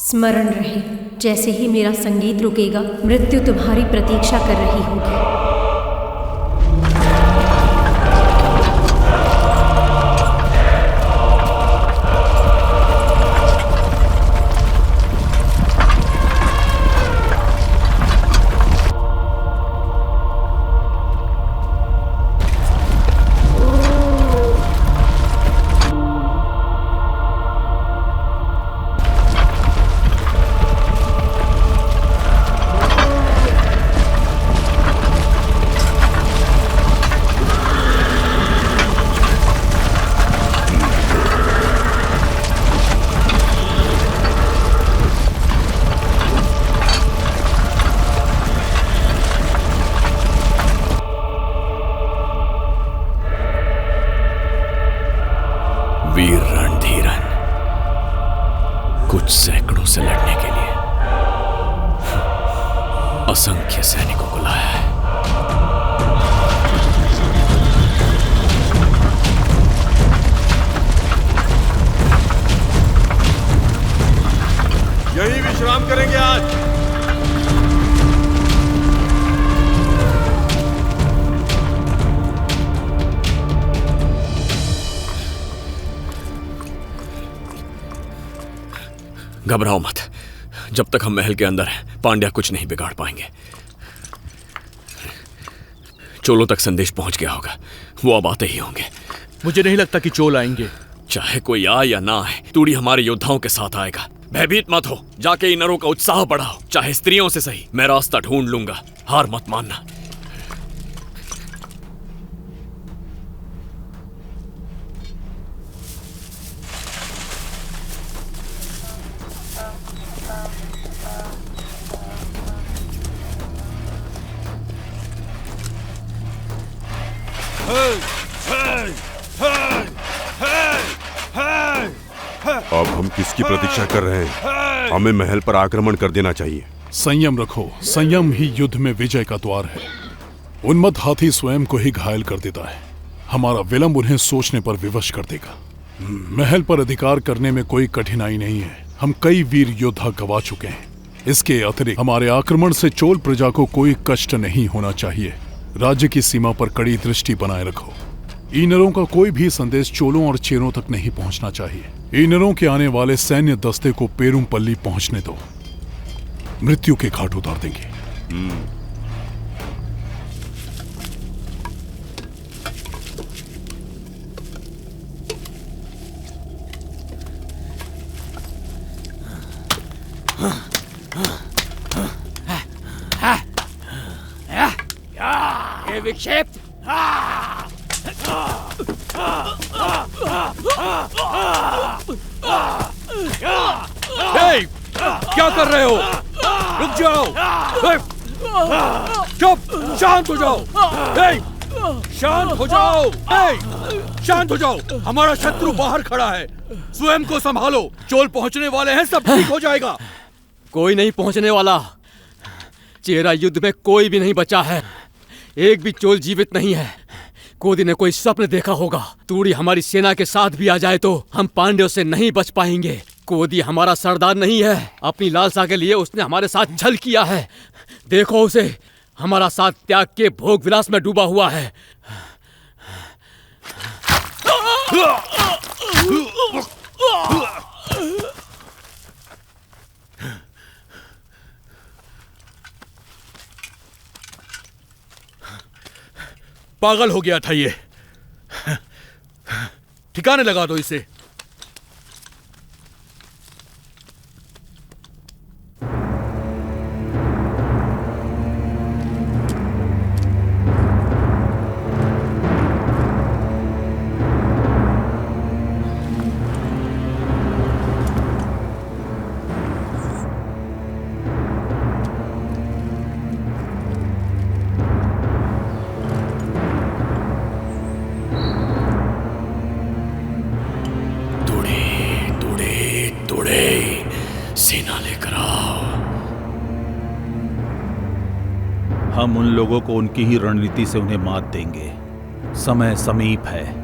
स्मरण रहे, जैसे ही मेरा संगीत रुकेगा, मृत्यु तुम्हारी प्रतीक्षा कर रही होगी। वीर रणधीरन, कुछ सैकड़ों से लड़ने के लिए असंख्य सैनिकों को लाया है। यही विश्राम करेंगे आज। घबराओ मत, जब तक हम महल के अंदर हैं पांड्या कुछ नहीं बिगाड़ पाएंगे। चोलों तक संदेश पहुंच गया होगा, वो अब आते ही होंगे। मुझे नहीं लगता कि चोल आएंगे। चाहे कोई आए या ना आए, तूड़ी हमारे योद्धाओं के साथ आएगा। भयभीत मत हो, जाके इनरों का उत्साह बढ़ाओ, चाहे स्त्रियों से सही। मैं रास्ता ढूंढ लूंगा, हार मत मानना। अब हम किसकी प्रतीक्षा कर रहे हैं? हमें महल पर आक्रमण कर देना चाहिए। संयम रखो, संयम ही युद्ध में विजय का द्वार है। उन्मत्त हाथी स्वयं को ही घायल कर देता है, हमारा विलंब उन्हें सोचने पर विवश कर देगा। महल पर अधिकार करने में कोई कठिनाई नहीं है, हम कई वीर योद्धा गवा चुके हैं। इसके अतिरिक्त हमारे आक्रमण से चोल प्रजा को कोई कष्ट नहीं होना चाहिए। राज्य की सीमा पर कड़ी दृष्टि बनाए रखो। ईनरों का कोई भी संदेश चोलों और चेरों तक नहीं पहुंचना चाहिए। ईनरों के आने वाले सैन्य दस्ते को पेरुमपल्ली पहुंचने दो, मृत्यु के घाट उतार देंगे। ये विक्षेप क्या कर रहे हो? रुक जाओ, चुप, शांत हो जाओ। शांत हो जाओ, शांत हो जाओ। हमारा शत्रु बाहर खड़ा है, स्वयं को संभालो। चोल पहुंचने वाले हैं, सब ठीक हो जाएगा। कोई नहीं पहुंचने वाला। चेरा युद्ध में कोई भी नहीं बचा है, एक भी चोल जीवित नहीं है। कोदी ने कोई स्वप्न देखा होगा, तूड़ी हमारी सेना के साथ भी आ जाए तो हम पांड्यों से नहीं बच पाएंगे। कोदी हमारा सरदार नहीं है, अपनी लालसा के लिए उसने हमारे साथ छल किया है। देखो उसे, हमारा साथ त्याग के भोग विलास में डूबा हुआ है। पागल हो गया था ये, ठिकाने लगा दो इसे। सेना लेकर आओ। हम उन लोगों को उनकी ही रणनीति से उन्हें मात देंगे। समय समीप है।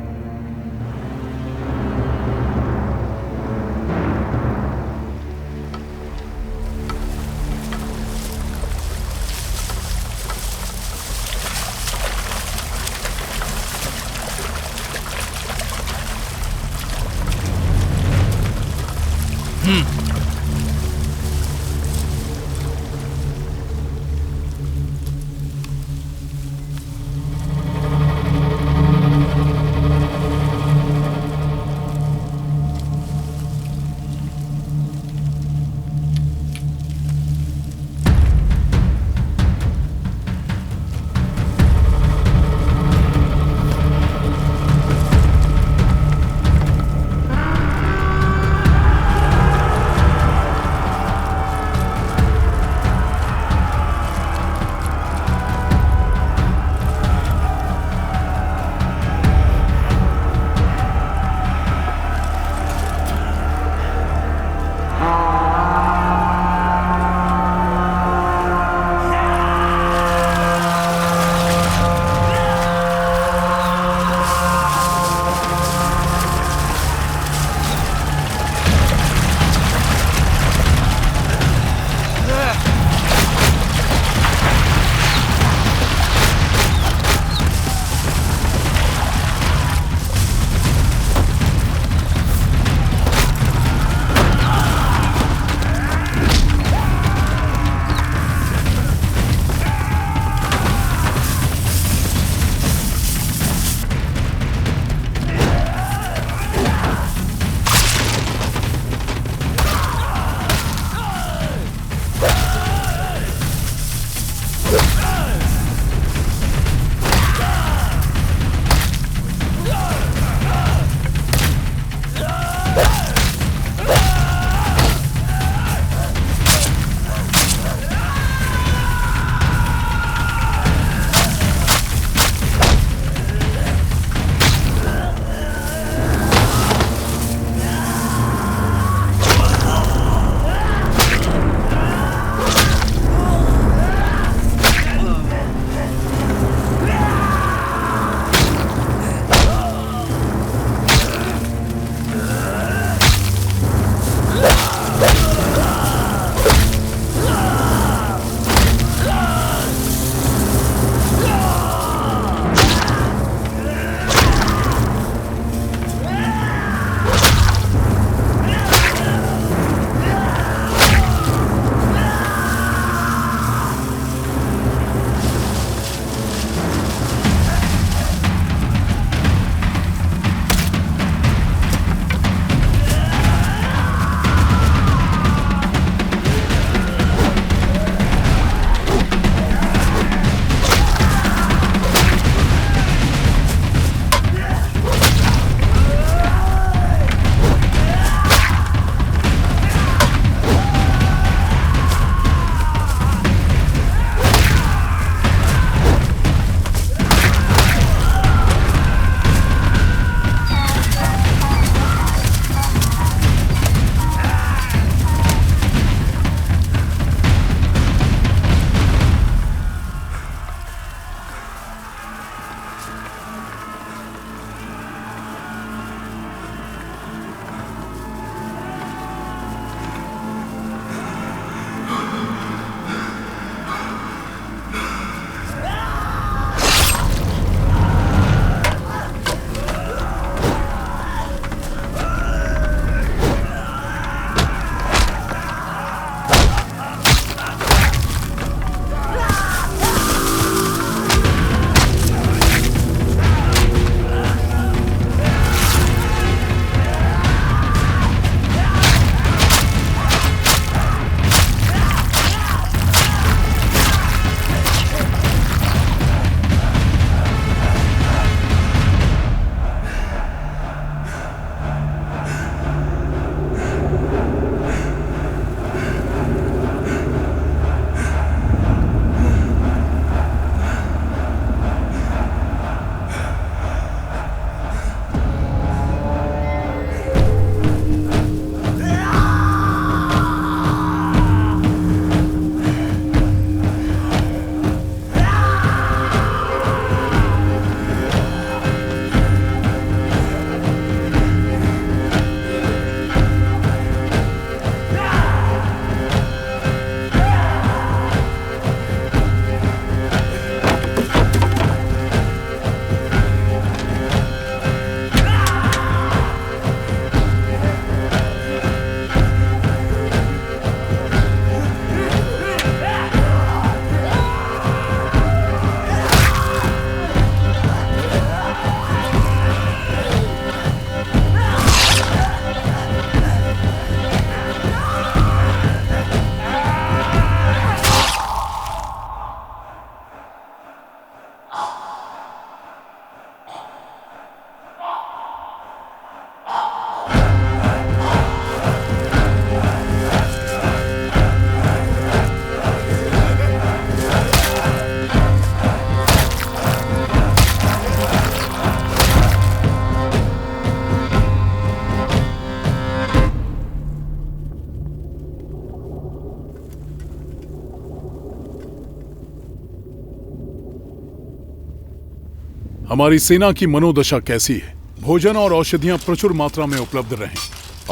हमारी सेना की मनोदशा कैसी है? भोजन और औषधियां प्रचुर मात्रा में उपलब्ध रहें।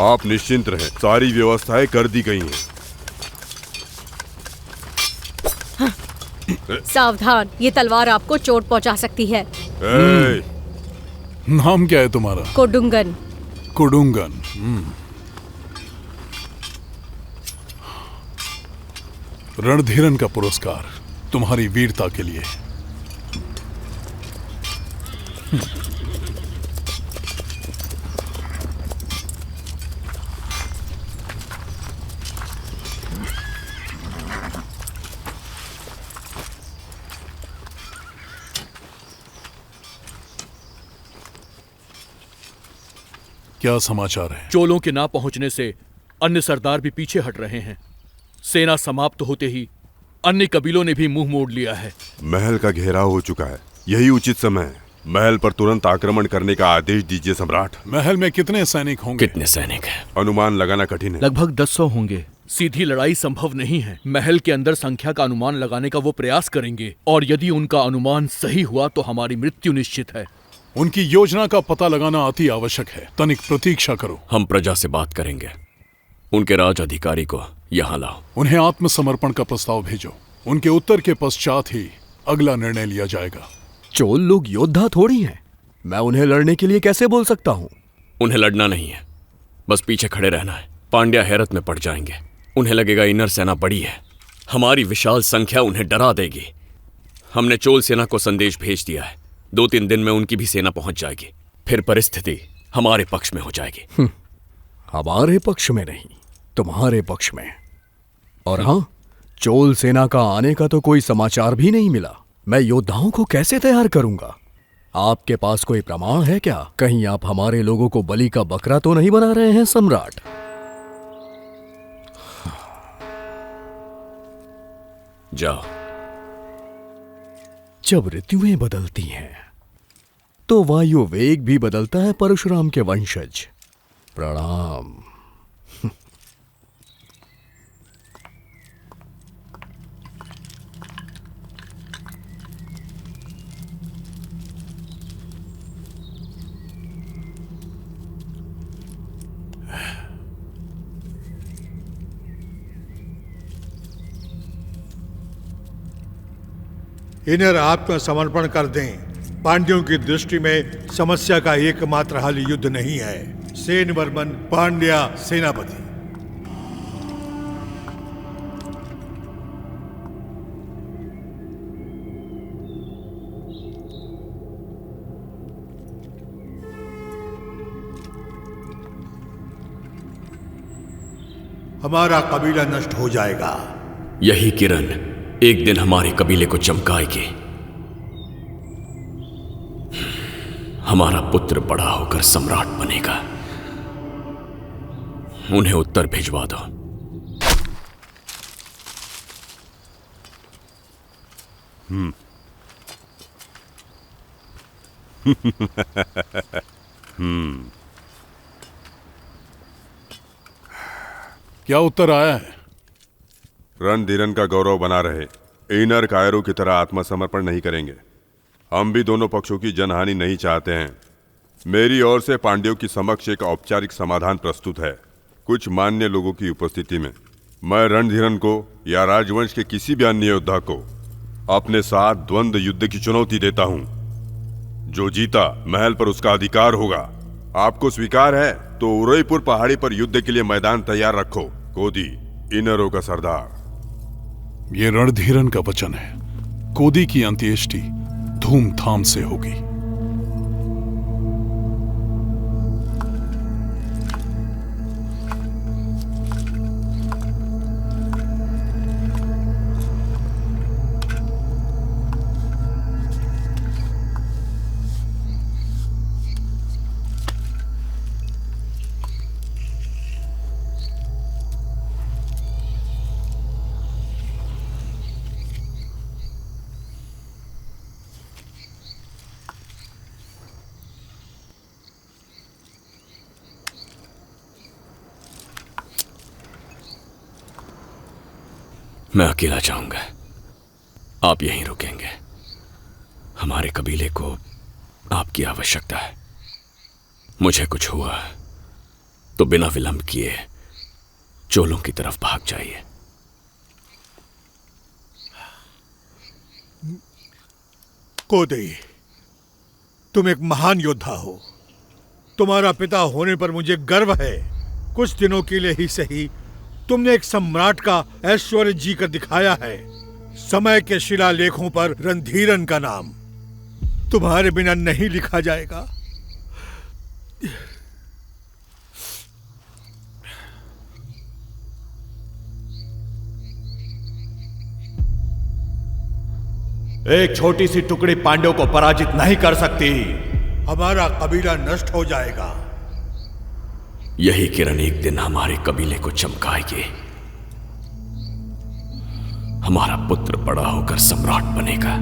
आप निश्चिंत रहें, सारी व्यवस्थाएं कर दी गई हैं। सावधान, ये तलवार आपको चोट पहुंचा सकती है। नाम क्या है तुम्हारा? कोडुंगन। कोडुंगन। रणधीरन का पुरस्कार तुम्हारी वीरता के लिए। क्या समाचार है? चोलों के ना पहुंचने से अन्य सरदार भी पीछे हट रहे हैं। सेना समाप्त होते ही अन्य कबीलों ने भी मुंह मोड़ लिया है। महल का घेराव हो चुका है, यही उचित समय है। महल पर तुरंत आक्रमण करने का आदेश दीजिए सम्राट। महल में कितने सैनिक होंगे? कितने सैनिक हैं? अनुमान लगाना कठिन है। लगभग 100 होंगे। सीधी लड़ाई संभव नहीं है। महल के अंदर संख्या का अनुमान लगाने का वो प्रयास करेंगे, और यदि उनका अनुमान सही हुआ तो हमारी मृत्यु निश्चित है। उनकी योजना का पता लगाना अति आवश्यक है। तनिक प्रतीक्षा करो। हम प्रजा से बात करेंगे। उनके राज अधिकारी को यहाँ लाओ। उन्हें आत्मसमर्पण का प्रस्ताव भेजो। उनके उत्तर के पश्चात ही अगला निर्णय लिया जाएगा। चोल लोग योद्धा थोड़ी हैं। मैं उन्हें लड़ने के लिए कैसे बोल सकता हूँ? उन्हें लड़ना नहीं है, बस पीछे खड़े रहना है। पांड्या हैरत में पड़ जाएंगे। उन्हें लगेगा इनर सेना बड़ी है, हमारी विशाल संख्या उन्हें डरा देगी। हमने चोल सेना को संदेश भेज दिया है। 2-3 दिन में उनकी भी सेना पहुंच जाएगी। फिर परिस्थिति हमारे पक्ष में हो जाएगी। हमारे पक्ष में नहीं, तुम्हारे पक्ष में। और हाँ, चोल सेना का आने का तो कोई समाचार भी नहीं मिला। मैं योद्धाओं को कैसे तैयार करूंगा? आपके पास कोई प्रमाण है क्या? कहीं आप हमारे लोगों को बलि का बकरा तो नहीं बना रहे हैं सम्राट? जाओ। जब ऋतुएं बदलती हैं तो वायु वेग भी बदलता है। परशुराम के वंशज, प्रणाम। इन्हें आत्मसमर्पण कर दें। पांड्यों की दृष्टि में समस्या का एकमात्र हल युद्ध नहीं है। सेन वर्मन, पांड्या सेनापति। हमारा कबीला नष्ट हो जाएगा। यही किरण एक दिन हमारे कबीले को चमकाएगी। हमारा पुत्र बड़ा होकर सम्राट बनेगा। उन्हें उत्तर भिजवा दो। क्या उत्तर आया है? रणधीरन का गौरव बना रहे। इनर कायरों की तरह आत्मसमर्पण नहीं करेंगे। हम भी दोनों पक्षों की जनहानि नहीं चाहते हैं। मेरी ओर से पांड्यों की समक्ष एक औपचारिक समाधान प्रस्तुत है, कुछ मान्य लोगों की उपस्थिति में। मैं रणधीरन को या राजवंश के किसी भी अन्य योद्धा को अपने साथ द्वंद्व युद्ध की चुनौती देता हूं। जो जीता महल पर उसका अधिकार होगा। आपको स्वीकार है तो उरईपुर पहाड़ी पर युद्ध के लिए मैदान तैयार रखो। कोदी, इनरों का सरदार। ये रणधीरन का वचन है। कोदी की अंत्येष्टि धूमधाम से होगी। मैं अकेला जाऊंगा, आप यहीं रुकेंगे। हमारे कबीले को आपकी आवश्यकता है। मुझे कुछ हुआ तो बिना विलंब किए चोलों की तरफ भाग जाइए। कोदई, तुम एक महान योद्धा हो। तुम्हारा पिता होने पर मुझे गर्व है। कुछ दिनों के लिए ही सही, तुमने एक सम्राट का ऐश्वर्य जी कर दिखाया है। समय के शिलालेखों पर रणधीरन का नाम तुम्हारे बिना नहीं लिखा जाएगा। एक छोटी सी टुकड़ी पांड्यों को पराजित नहीं कर सकती। हमारा कबीला नष्ट हो जाएगा। यही किरण एक दिन हमारे कबीले को चमकाएगी। हमारा पुत्र बड़ा होकर सम्राट बनेगा।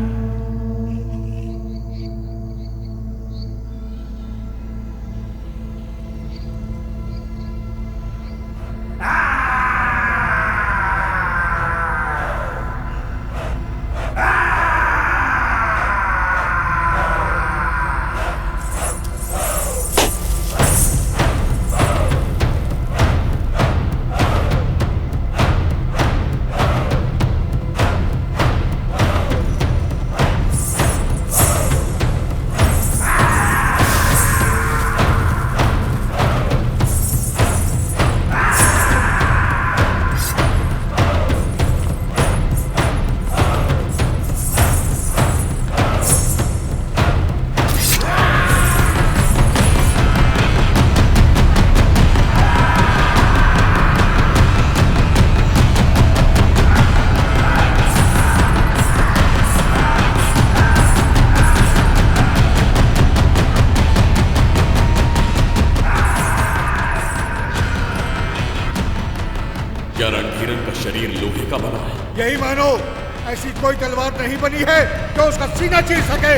क्या रणधीरन का शरीर लोहे का बना है? यही मानो, ऐसी कोई तलवार नहीं बनी है जो उसका सीना चीर सके।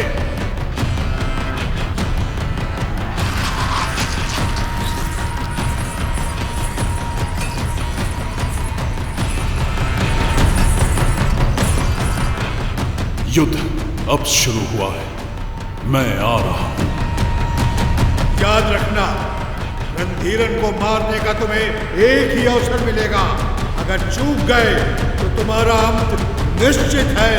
युद्ध अब शुरू हुआ है। मैं आ रहा हूं। याद रखना, रणधीरन को मारने का तुम्हें एक ही अवसर मिलेगा। अगर चूक गए तो तुम्हारा अंत निश्चित है।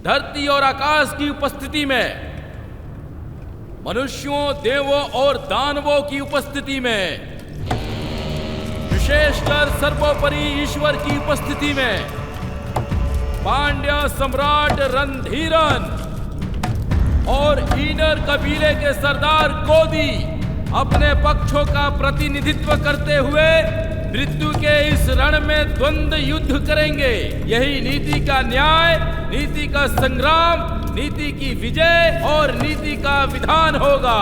धरती और आकाश की उपस्थिति में, मनुष्यों, देवों और दानवों की उपस्थिति में, विशेषकर सर्वोपरि ईश्वर की उपस्थिति में, पांड्या सम्राट रणधीरन और ईनर कबीले के सरदार कोदी अपने पक्षों का प्रतिनिधित्व करते हुए मृत्यु के इस रण में द्वंद्व युद्ध करेंगे। यही नीति का न्याय, नीति का संग्राम, नीति की विजय और नीति का विधान होगा।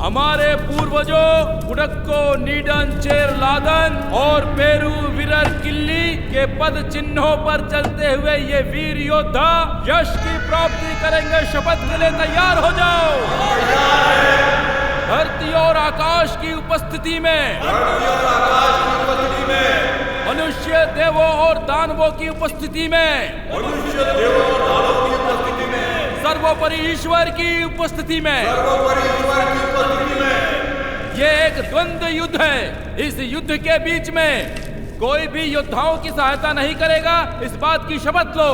हमारे पूर्वजों उडक्को, नीडन, चेरलादन और पेरू विरर किल्ली के पद चिन्हों पर चलते हुए ये वीर योद्धा यश की प्राप्ति करेंगे। शपथ के लिए तैयार हो जाओ। धरती और आकाश की उपस्थिति में, मनुष्य, देवों और दानवों की उपस्थिति में, सर्वोपरि ईश्वर की उपस्थिति में, ये एक द्वंद्व युद्ध है। इस युद्ध के बीच में कोई भी योद्धाओं की सहायता नहीं करेगा। इस बात की शपथ लो।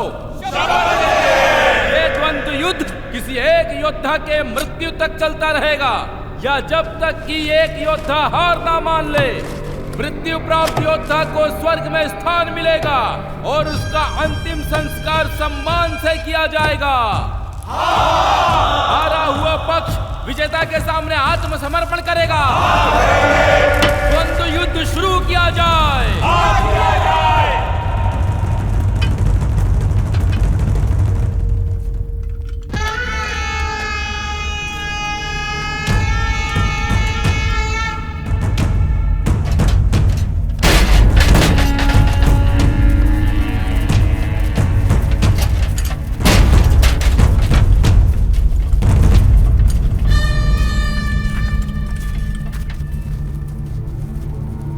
ये द्वंद्व युद्ध किसी एक योद्धा के मृत्यु तक चलता रहेगा या जब तक कि एक योद्धा हार ना मान ले। मृत्यु प्राप्त योद्धा को स्वर्ग में स्थान मिलेगा और उसका अंतिम संस्कार सम्मान से किया जाएगा। हारा हुआ पक्ष विजेता के सामने आत्मसमर्पण करेगा। द्वंद्व युद्ध शुरू किया जाए।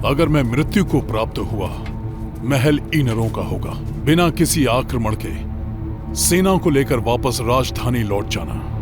अगर मैं मृत्यु को प्राप्त हुआ, महल ईनरों का होगा। बिना किसी आक्रमण के सेना को लेकर वापस राजधानी लौट जाना।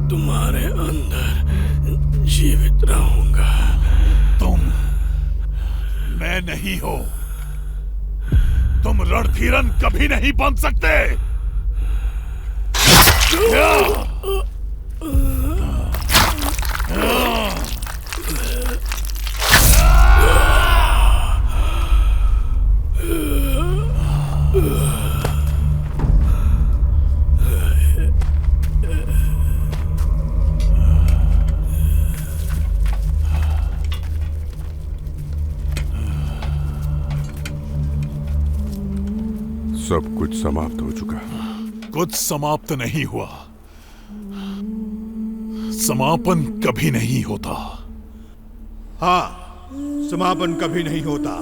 तुम्हारे अंदर जीवित रहूंगा। तुम मैं नहीं हो, तुम रणधीरन कभी नहीं बन सकते। सब कुछ समाप्त हो चुका। कुछ समाप्त नहीं हुआ, समापन कभी नहीं होता। हाँ, समापन कभी नहीं होता।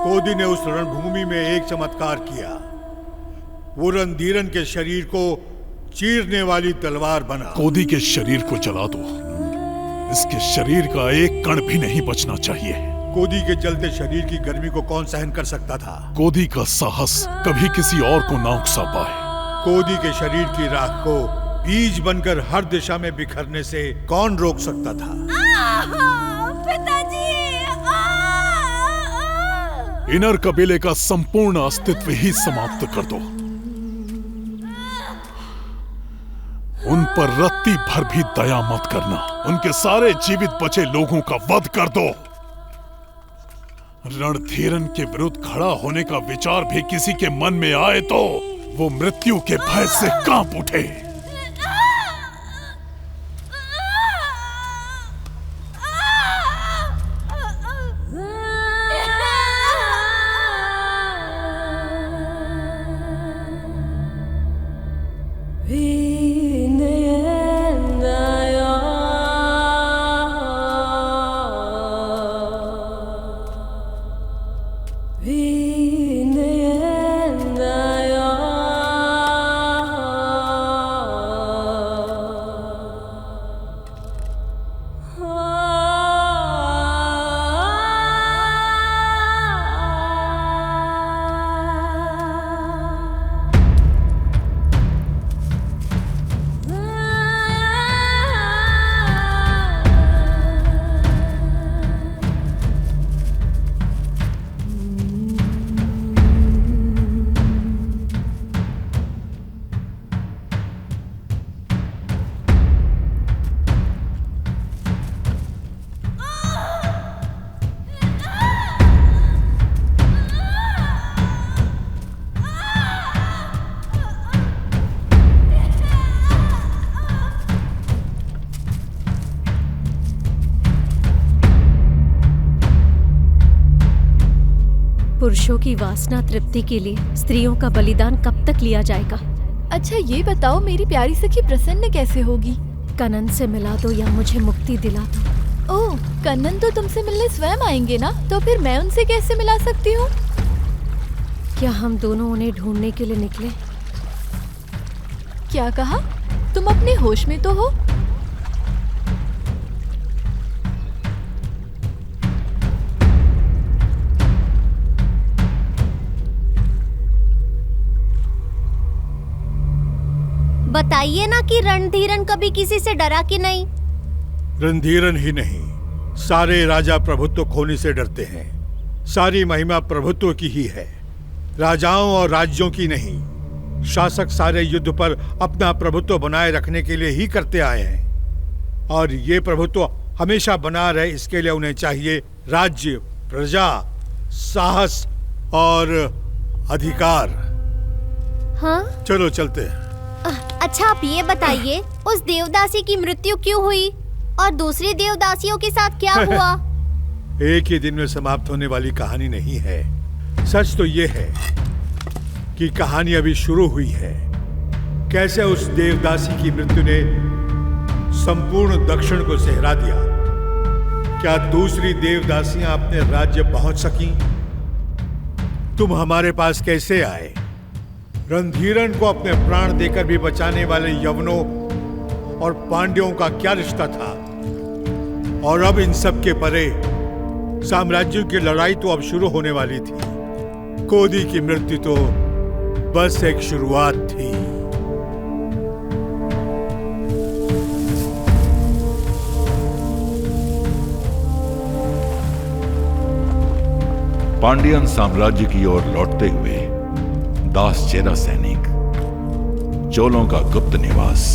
कोदी ने उस रणभूमि में एक चमत्कार किया। वो रणधीरन के शरीर को चीरने वाली तलवार बना। कोदी के शरीर को जला दो, इसके शरीर का एक कण भी नहीं बचना चाहिए। कोदी के जलते शरीर की गर्मी को कौन सहन कर सकता था? कोदी का साहस कभी किसी और को ना उकसा पाए। कोदी के शरीर की राख को बीज बनकर हर दिशा में बिखरने से कौन रोक सकता था? पिताजी! इनर कबीले का संपूर्ण अस्तित्व ही समाप्त कर दो। उन पर रत्ती भर भी दया मत करना। उनके सारे जीवित बचे लोगों का वध कर दो। रणधीरन के विरुद्ध खड़ा होने का विचार भी किसी के मन में आए तो वो मृत्यु के भय से कांप उठे। पुरुषों की वासना तृप्ति के लिए स्त्रियों का बलिदान कब तक लिया जाएगा? अच्छा ये बताओ, मेरी प्यारी सखी प्रसन्न कैसे होगी? कनन से मिला दो या मुझे मुक्ति दिला दो। ओह, कन्नन तो तुमसे मिलने स्वयं आएंगे ना, तो फिर मैं उनसे कैसे मिला सकती हूँ? क्या हम दोनों उन्हें ढूंढने के लिए निकले? क्या कहा? तुम अपने होश में तो हो? बताइए ना कि रणधीरन कभी किसी से डरा कि नहीं? रणधीरन ही नहीं, सारे राजा प्रभुत्व खोने से डरते हैं। सारी महिमा प्रभुत्व की ही है, राजाओं और राज्यों की नहीं। शासक सारे युद्ध पर अपना प्रभुत्व बनाए रखने के लिए ही करते आए हैं, और ये प्रभुत्व हमेशा बना रहे इसके लिए उन्हें चाहिए राज्य, प्रजा, साहस और अधिकार। हाँ? चलो चलते हैं। अच्छा आप ये बताइए, उस देवदासी की मृत्यु क्यों हुई और दूसरी देवदासियों के साथ क्या हुआ? एक ही दिन में समाप्त होने वाली कहानी नहीं है। सच तो ये है कि कहानी अभी शुरू हुई है। कैसे उस देवदासी की मृत्यु ने संपूर्ण दक्षिण को सहरा दिया। क्या दूसरी देवदासियां अपने राज्य पहुंच सकी? तुम हमारे पास कैसे आए? रणधीरन को अपने प्राण देकर भी बचाने वाले यवनों और पांड्यों का क्या रिश्ता था? और अब इन सब के परे साम्राज्यों की लड़ाई तो अब शुरू होने वाली थी। कोदी की मृत्यु तो बस एक शुरुआत थी। पांडियन साम्राज्य की ओर लौटते हुए दास चेरा सैनिक, चोलों का गुप्त निवास।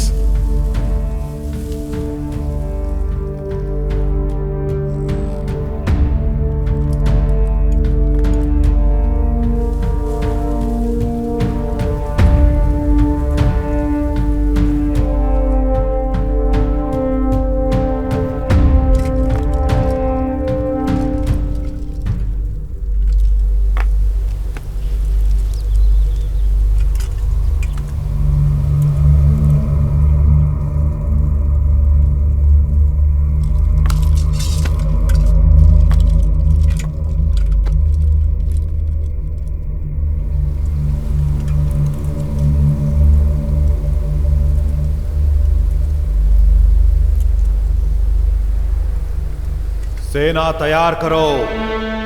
सेना तैयार करो।